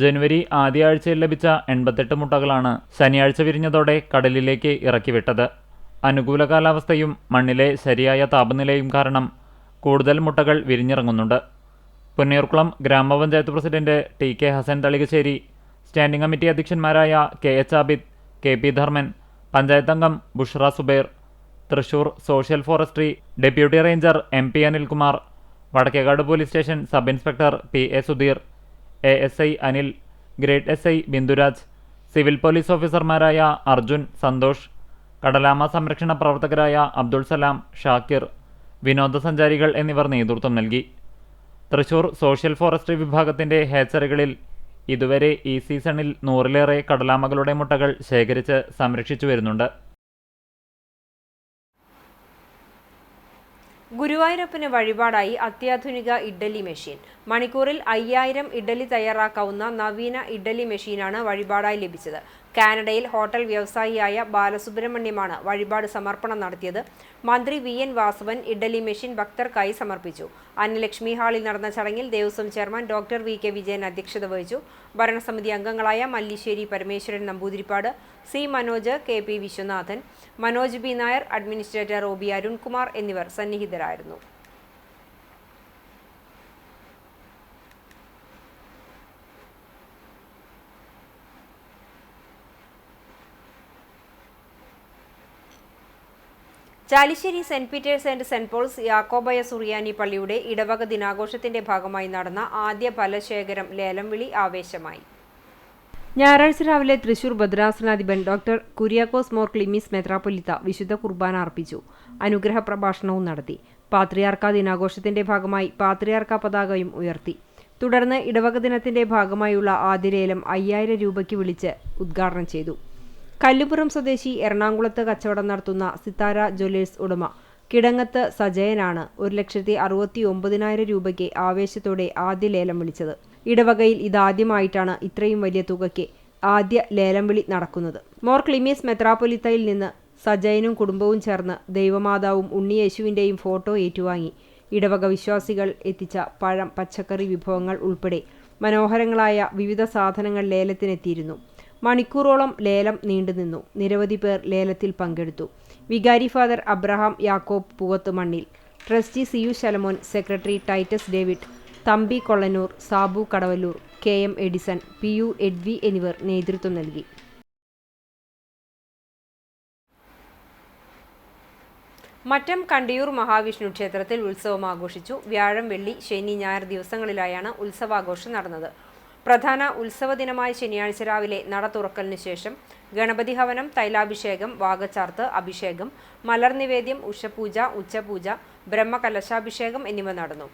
ജനുവരി ആദ്യ ആഴ്ചയിൽ ലഭിച്ച 88 മുട്ടകളാണ് ശനിയാഴ്ച വിരിഞ്ഞതോടെ കടലിലേക്ക് ഇറക്കിവിട്ടത്. അനുകൂല കാലാവസ്ഥയും മണ്ണിലെ ശരിയായ താപനിലയും കാരണം കൂടുതൽ മുട്ടകൾ വിരിഞ്ഞിറങ്ങുന്നുണ്ട്. Punnayurkulam grama panchayat president TK Hassan Thalikassery, standing committee അധ്യക്ഷന്മാരായ KH ആബിദ്, KP ധർമ്മൻ, പഞ്ചായത്ത് അംഗം Bushra Zubair, Thrissur social forestry deputy ranger MP Anilkumar, Vadakkekad police station sub inspector PA Sudheer, ASI Anil, grade SI Bindhuraj, civil police ഓഫീസർമാരായ അർജുൻ, സന്തോഷ്, കടലാമ സംരക്ഷണ പ്രവർത്തകരായ അബ്ദുൾ സലാം, ഷാക്കിർ, വിനോദസഞ്ചാരികൾ എന്നിവർ നേതൃത്വം നൽകി. തൃശൂർ സോഷ്യൽ ഫോറസ്ട്രി വിഭാഗത്തിന്റെ ഹാച്ചറികളിൽ ഇതുവരെ ഈ സീസണിൽ 100-ലേറെ കടലാമകളുടെ മുട്ടകൾ ശേഖരിച്ച് സംരക്ഷിച്ചു വരുന്നുണ്ട്. ഗുരുവായൂരപ്പന് വഴിപാടായി അത്യാധുനിക ഇഡ്ഡലി മെഷീൻ. മണിക്കൂറിൽ 5000 ഇഡ്ഡലി തയ്യാറാക്കാവുന്ന നവീന ഇഡ്ഡലി മെഷീനാണ് വഴിപാടായി ലഭിച്ചത്. കാനഡയിൽ ഹോട്ടൽ വ്യവസായിയായ ബാലസുബ്രഹ്മണ്യമാണ് വഴിപാട് സമർപ്പണം നടത്തിയത്. മന്ത്രി VN വാസവൻ ഇഡ്ഡലി മെഷീൻ ഭക്തർക്കായി സമർപ്പിച്ചു. അന്നലക്ഷ്മി ഹാളിൽ നടന്ന ചടങ്ങിൽ Devaswom chairman doctor VK Vijayan അധ്യക്ഷത വഹിച്ചു. ഭരണസമിതി അംഗങ്ങളായ Mallissery Parameswaran Namboothiripad, C Manoj, KP Viswanathan, Manoj B Nair, administrator OB Arunkumar എന്നിവർ സന്നിഹിതരായിരുന്നു. Chalissery saint Peter's and saint Paul's Yakobaya Suriyani പള്ളിയുടെ ഇടവക ദിനാഘോഷത്തിന്റെ ഭാഗമായി നടന്ന ആദ്യ ഫലശേഖരം ലേലം വിളി ആവേശമായി. ഞായറാഴ്ച രാവിലെ തൃശൂർ ഭദ്രാസനാധിപൻ ഡോക്ടർ കുര്യാക്കോസ് മോർ ക്ലിമീസ് മെത്രാപ്പൊലീത്ത വിശുദ്ധ കുർബാന അർപ്പിച്ചു. അനുഗ്രഹ പ്രഭാഷണവും നടത്തി. പാത്രിയാർക്ക ദിനാഘോഷത്തിന്റെ ഭാഗമായി പാത്രിയാർക്ക പതാകയും ഉയർത്തി. തുടർന്ന് ഇടവക ദിനത്തിന്റെ ഭാഗമായുള്ള ആദ്യ ലേലം 5000 രൂപയ്ക്ക് വിളിച്ച് ഉദ്ഘാടനം ചെയ്തു. കല്ലുപുറം സ്വദേശി എറണാകുളത്ത് കച്ചവടം നടത്തുന്ന സിത്താര ജ്വല്ലേഴ്സ് ഉടമ കിടങ്ങത്ത് സജയനാണ് 1,69,000 രൂപയ്ക്ക് ആവേശത്തോടെ ആദ്യ ലേലം വിളിച്ചത്. ഇടവകയിൽ ഇതാദ്യമായിട്ടാണ് ഇത്രയും വലിയ തുകയ്ക്ക് ആദ്യ ലേലം വിളി നടക്കുന്നത്. മോർ ക്ലിമീസ് മെത്രാപ്പൊലിത്തയിൽ നിന്ന് സജയനും കുടുംബവും ചേർന്ന് ദൈവമാതാവും ഉണ്ണിയേശുവിൻ്റെയും ഫോട്ടോ ഏറ്റുവാങ്ങി. ഇടവക വിശ്വാസികൾ എത്തിച്ച പഴം, പച്ചക്കറി വിഭവങ്ങൾ ഉൾപ്പെടെ മനോഹരങ്ങളായ വിവിധ സാധനങ്ങൾ ലേലത്തിനെത്തിയിരുന്നു. മണിക്കൂറോളം ലേലം നീണ്ടുനിന്നു. നിരവധി പേർ ലേലത്തിൽ പങ്കെടുത്തു. വികാരി ഫാദർ അബ്രഹാം യാക്കോബ് പുവത്ത് മണ്ണിൽ, trustee CU Shalamon, secretary Titus David, Thampi Kollanoor, Sabu Kadavallur, KM Edison, PU എഡ്വി എന്നിവർ നേതൃത്വം നൽകി. മറ്റം കണ്ടിയൂർ മഹാവിഷ്ണു ക്ഷേത്രത്തിൽ ഉത്സവം ആഘോഷിച്ചു. വ്യാഴം, വെള്ളി, ശനി, ഞായർ ദിവസങ്ങളിലായാണ് ഉത്സവാഘോഷം നടന്നത്. പ്രധാന ഉത്സവ ദിനമായ ശനിയാഴ്ച രാവിലെ നട തുറക്കലിനു ശേഷം ഗണപതി ഹവനം, തൈലാഭിഷേകം, വാഗച്ചാർത്ത്, അഭിഷേകം, മലർനിവേദ്യം, ഉഷപൂജ, ഉച്ചപൂജ, ബ്രഹ്മകലശാഭിഷേകം എന്നിവ നടന്നു.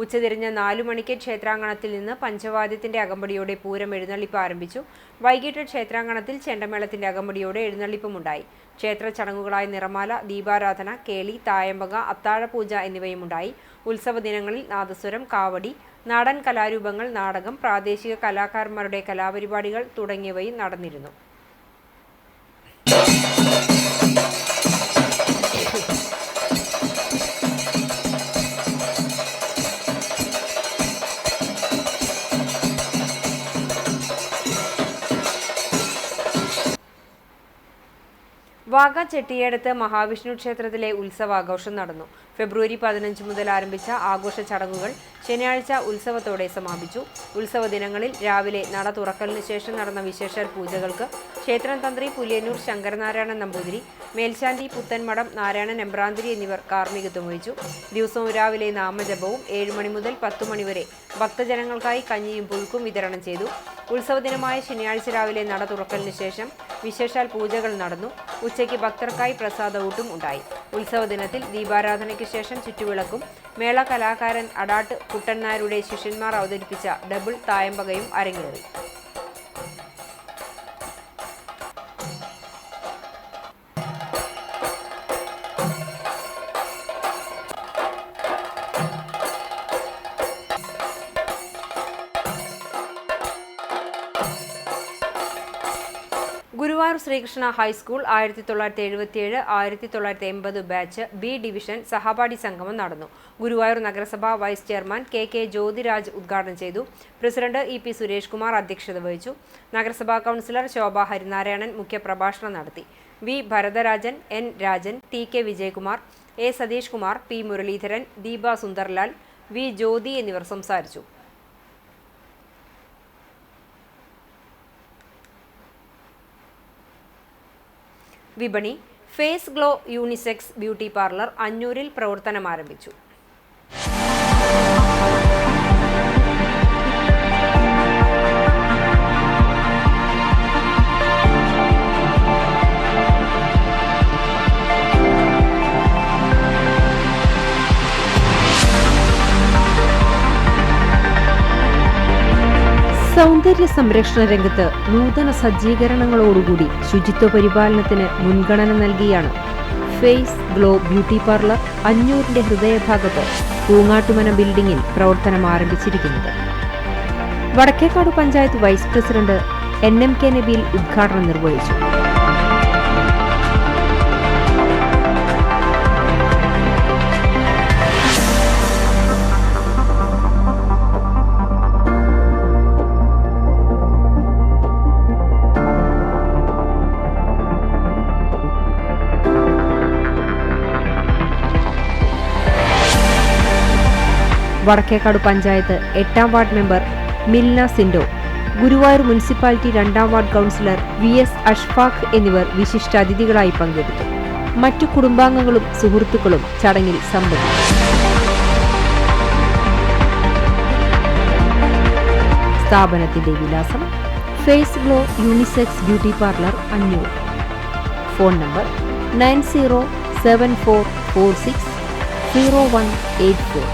ഉച്ചതിരിഞ്ഞ് 4 മണിക്ക് ക്ഷേത്രാങ്കണത്തിൽ നിന്ന് പഞ്ചവാദ്യത്തിന്റെ അകമ്പടിയോടെ പൂരം എഴുന്നള്ളിപ്പ് ആരംഭിച്ചു. വൈകിട്ട് ക്ഷേത്രാങ്കണത്തിൽ ചെണ്ടമേളത്തിന്റെ അകമ്പടിയോടെ എഴുന്നള്ളിപ്പുമുണ്ടായി. ക്ഷേത്ര ചടങ്ങുകളായ നിറമാല, ദീപാരാധന, കേളി, തായമ്പക, അത്താഴപൂജ എന്നിവയുമുണ്ടായി. ഉത്സവ ദിനങ്ങളിൽ നാദസ്വരം, കാവടി, നാടൻ കലാരൂപങ്ങൾ, നാടകം, പ്രാദേശിക കലാകാരന്മാരുടെ കലാപരിപാടികൾ തുടങ്ങിയവയും നടന്നിരുന്നു. വാഗ ചെട്ടിയേടത്ത് മഹാവിഷ്ണു ക്ഷേത്രത്തിലെ ഉത്സവാഘോഷം നടന്നു. ഫെബ്രുവരി 15 മുതൽ ആരംഭിച്ച ആഘോഷ ചടങ്ങുകൾ ശനിയാഴ്ച ഉത്സവത്തോടെ സമാപിച്ചു. ഉത്സവ ദിനങ്ങളിൽ രാവിലെ നട തുറക്കലിനു ശേഷം നടന്ന വിശേഷാൽ പൂജകൾക്ക് ക്ഷേത്രം തന്ത്രി പുലിയന്നൂർ ശങ്കരനാരായണൻ നമ്പൂതിരി, മേൽശാന്തി പുത്തൻമഠം നാരായണൻ എമ്പ്രാന്തിരി എന്നിവർ കാർമ്മികത്വം വഹിച്ചു. ദിവസവും രാവിലെ നാമജപവും 7 മണി മുതൽ 10 മണി വരെ ഭക്തജനങ്ങൾക്കായി കഞ്ഞിയും പുഴുക്കും വിതരണം ചെയ്തു. ഉത്സവദിനമായ ശനിയാഴ്ച രാവിലെ നട തുറക്കലിന് ശേഷം വിശേഷാൽ പൂജകൾ നടന്നു. ഉച്ചയ്ക്ക് ഭക്തർക്കായി പ്രസാദ ഊട്ടും ഉണ്ടായി. ഉത്സവ ദിനത്തിൽ ദീപാരാധനയ്ക്ക് ശേഷം ചുറ്റുവിളക്കും മേള കലാകാരൻ അടാട്ട് കുട്ടൻ നായരുടെ ശിഷ്യന്മാർ അവതരിപ്പിച്ച ഡബിൾ തായമ്പകയും അരങ്ങേറി. Guruvayur Sreekrishna high school 1977-1980 batch B division സഹപാഠി സംഗമം നടന്നു. ഗുരുവായൂർ നഗരസഭ വൈസ് ചെയർമാൻ കെ ജ്യോതിരാജ് ഉദ്ഘാടനം ചെയ്തു. President E P Suresh Kumar അധ്യക്ഷത വഹിച്ചു. നഗരസഭാ കൗൺസിലർ ശോഭ ഹരിനാരായണൻ മുഖ്യപ്രഭാഷണം നടത്തി. V Bharatharajan, N Rajan, T K Vijayakumar, A Satheesh Kumar, P Muraleedharan, Deepa Sunderlal, V Jyothi എന്നിവർ സംസാരിച്ചു. വിപണി face glow unisex beauty parlour അഞ്ഞൂരിൽ പ്രവർത്തനം ആരംഭിച്ചു. സൗന്ദര്യ സംരക്ഷണ രംഗത്ത് നൂതന സജ്ജീകരണങ്ങളോടുകൂടി ശുചിത്വ പരിപാലനത്തിന് മുൻഗണന നൽകിയാണ് ഫേസ് ഗ്ലോ ബ്യൂട്ടി പാർലർ അഞ്ഞൂരിന്റെ ഹൃദയഭാഗത്ത് പൂങ്ങാട്ടുമന ബിൽഡിംഗിൽ പ്രവർത്തനം ആരംഭിച്ചിരിക്കുന്നത്. Vadakkekad panchayat vice president NMK Nabeel ഉദ്ഘാടനം നിർവഹിച്ചു. വടക്കേക്കാട് പഞ്ചായത്ത് 8ാം ward member Milna Sindo, Guruvayur municipality 2ാം വാർഡ് കൗൺസിലർ VS അഷ്ഫാഖ് എന്നിവർ വിശിഷ്ടാതിഥികളായി പങ്കെടുത്തു. മറ്റു കുടുംബാംഗങ്ങളും സുഹൃത്തുക്കളും ചടങ്ങിൽ സംബന്ധിച്ചു. സ്ഥാപനത്തിന്റെ വിലാസം face glow unisex beauty parlour Anjoor. Phone number 9074460184.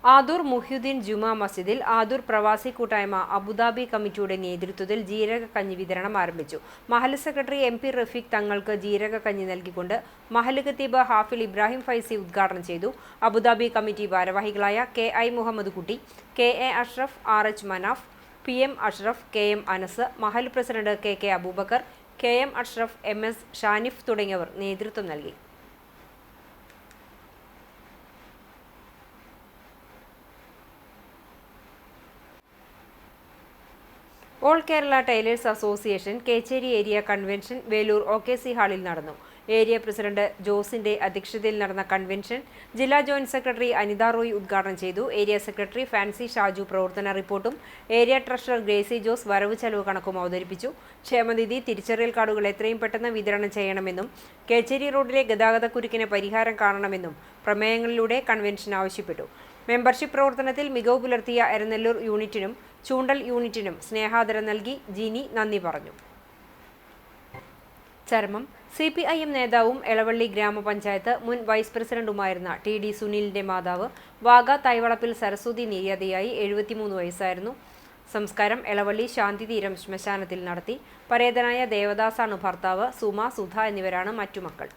Adoor Muhyuddin Juma മസ്ജിദിൽ ആദൂർ പ്രവാസി കൂട്ടായ്മ അബുദാബി കമ്മിറ്റിയുടെ നേതൃത്വത്തിൽ ജീരക കഞ്ഞി വിതരണം ആരംഭിച്ചു. മഹല്ല് സെക്രട്ടറി MP റഫീഖ് തങ്ങൾക്ക് ജീരക കഞ്ഞി നൽകിക്കൊണ്ട് മഹല്ല് ഖത്തീബ് ഹാഫിൽ ഇബ്രാഹിം ഫൈസി ഉദ്ഘാടനം ചെയ്തു. അബുദാബി കമ്മിറ്റി ഭാരവാഹികളായ KI മുഹമ്മദ് കുട്ടി, KA Ashraf, RH Manaf, PM Ashraf, KM Anas, മഹല്ല് president KK Aboobacker, KM Ashraf, MS Shanif തുടങ്ങിയവർ നേതൃത്വം നൽകി. All Kerala tailors association Kechery area convention Veloor OKC ഹാളിൽ നടന്നു. ഏരിയ പ്രസിഡന്റ് ജോസിന്റെ അധ്യക്ഷതയിൽ നടന്ന കൺവെൻഷൻ ജില്ലാ ജോയിന്റ് സെക്രട്ടറി അനിത റോയ് ഉദ്ഘാടനം ചെയ്തു. ഏരിയ സെക്രട്ടറി ഫാൻസി ഷാജു പ്രവർത്തന റിപ്പോർട്ടും ഏരിയ ട്രഷറർ ഗ്രേസി ജോസ് വരവ് ചെലവ് കണക്കും അവതരിപ്പിച്ചു. ക്ഷേമനിധി തിരിച്ചറിയൽ കാർഡുകൾ എത്രയും പെട്ടെന്ന് വിതരണം ചെയ്യണമെന്നും കേച്ചേരി റോഡിലെ ഗതാഗതക്കുരുക്കിന് പരിഹാരം കാണണമെന്നും പ്രമേയങ്ങളിലൂടെ കൺവെൻഷൻ ആവശ്യപ്പെട്ടു. മെമ്പർഷിപ്പ് പ്രവർത്തനത്തിൽ മികവ് പുലർത്തിയ എരനെല്ലൂർ യൂണിറ്റിനും ചൂണ്ടൽ യൂണിറ്റിനും സ്നേഹാദരം നൽകി ജിനി നന്ദി പറഞ്ഞു. ചരമം CPIM നേതാവും എളവള്ളി ഗ്രാമപഞ്ചായത്ത് മുൻ വൈസ് പ്രസിഡന്റുമായിരുന്ന TD സുനിലിന്റെ മാതാവ് വാഗ തൈവളപ്പിൽ സരസ്വതി നിര്യാതയായി 73 വയസ്സായിരുന്നു. സംസ്കാരം എളവള്ളി ശാന്തിതീരം ശ്മശാനത്തിൽ നടത്തി. പരേതനായ ദേവദാസാണ് ഭർത്താവ്. സുമ, സുധ എന്നിവരാണ് മറ്റു മക്കൾ.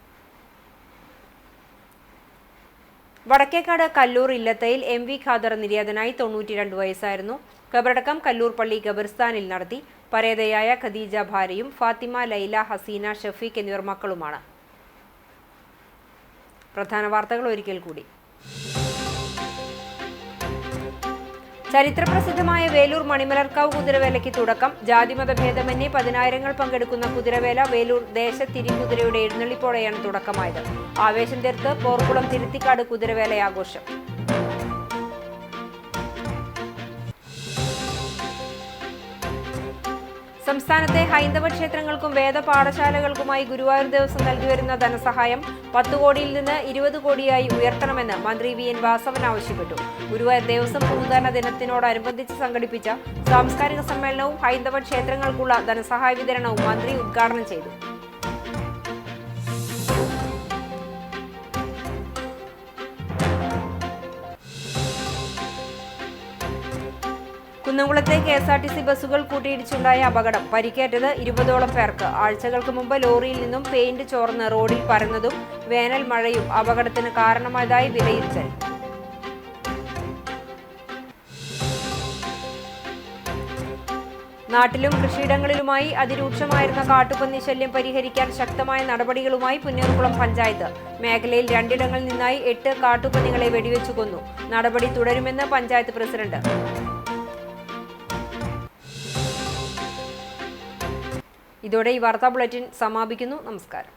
വടക്കേക്കാട് കല്ലൂർ ഇല്ലത്തയിൽ MV ഖാദർ നിര്യാതനായി 92 വയസ്സായിരുന്നു. ഖബറടക്കം കല്ലൂർ പള്ളി ഖബർസ്ഥാനിൽ നടത്തി. പരേതയായ ഖദീജ ഭാര്യയും ഫാത്തിമ, ലൈല, ഹസീന, ഷഫീഖ് എന്നിവർ മക്കളുമാണ്. പ്രധാന വാർത്തകൾ ഒരിക്കൽ കൂടി. ചരിത്രപ്രസിദ്ധമായ വേലൂർ മണിമലർക്കാവ് കുതിരവേലയ്ക്ക് തുടക്കം. ജാതിമത ഭേദമന്യേ 10,000 പങ്കെടുക്കുന്ന കുതിരവേല വേലൂർ ദേശത്തിരിക്കുതിരയുടെ എഴുന്നള്ളിപ്പോടെയാണ് തുടക്കമായത്. ആവേശം തീർത്ത് പോർക്കുളം തിരുത്തിക്കാട് കുതിരവേലയാഘോഷം. സംസ്ഥാനത്തെ ഹൈന്ദവ ക്ഷേത്രങ്ങൾക്കും വേദപാഠശാലകൾക്കുമായി ഗുരുവായൂർ ദേവസ്വം നൽകിവരുന്ന ധനസഹായം 10 കോടിയിൽ നിന്ന് 20 കോടിയായി ഉയർത്തണമെന്ന് മന്ത്രി VN വാസവൻ ആവശ്യപ്പെട്ടു. ഗുരുവായൂർ ദേവസ്വം ഭൂദാന ദിനത്തിനോടനുബന്ധിച്ച് സംഘടിപ്പിച്ച സാംസ്കാരിക സമ്മേളനവും ഹൈന്ദവ ക്ഷേത്രങ്ങൾക്കുള്ള ധനസഹായ വിതരണവും മന്ത്രി ഉദ്ഘാടനം ചെയ്തു. കുന്നംകുളത്തെ KSRTC ബസ്സുകൾ കൂട്ടിയിടിച്ചുണ്ടായ അപകടം. പരിക്കേറ്റത് 20ഓളം പേർക്ക്. ആഴ്ചകൾക്ക് മുമ്പ് ലോറിയിൽ നിന്നും പെയിന്റ് ചോർന്ന് റോഡിൽ പരന്നതും വേനൽ മഴയും അപകടത്തിന് കാരണമായതായി വിലയിരുത്തൽ. നാട്ടിലും കൃഷിയിടങ്ങളിലുമായി അതിരൂക്ഷമായിരുന്ന കാട്ടുപന്നി ശല്യം പരിഹരിക്കാൻ ശക്തമായ നടപടികളുമായി പുന്നൂർകുളം പഞ്ചായത്ത്. മേഖലയിൽ 2 ഇടങ്ങളിൽ നിന്നായി 8 കാട്ടുപന്നികളെ വെടിവെച്ചു കൊന്നു. നടപടി തുടരുമെന്ന് പഞ്ചായത്ത് പ്രസിഡന്റ്. ഇതോടെ ഈ വാർത്താ ബുള്ളറ്റിൻ സമാപിക്കുന്നു. നമസ്കാരം.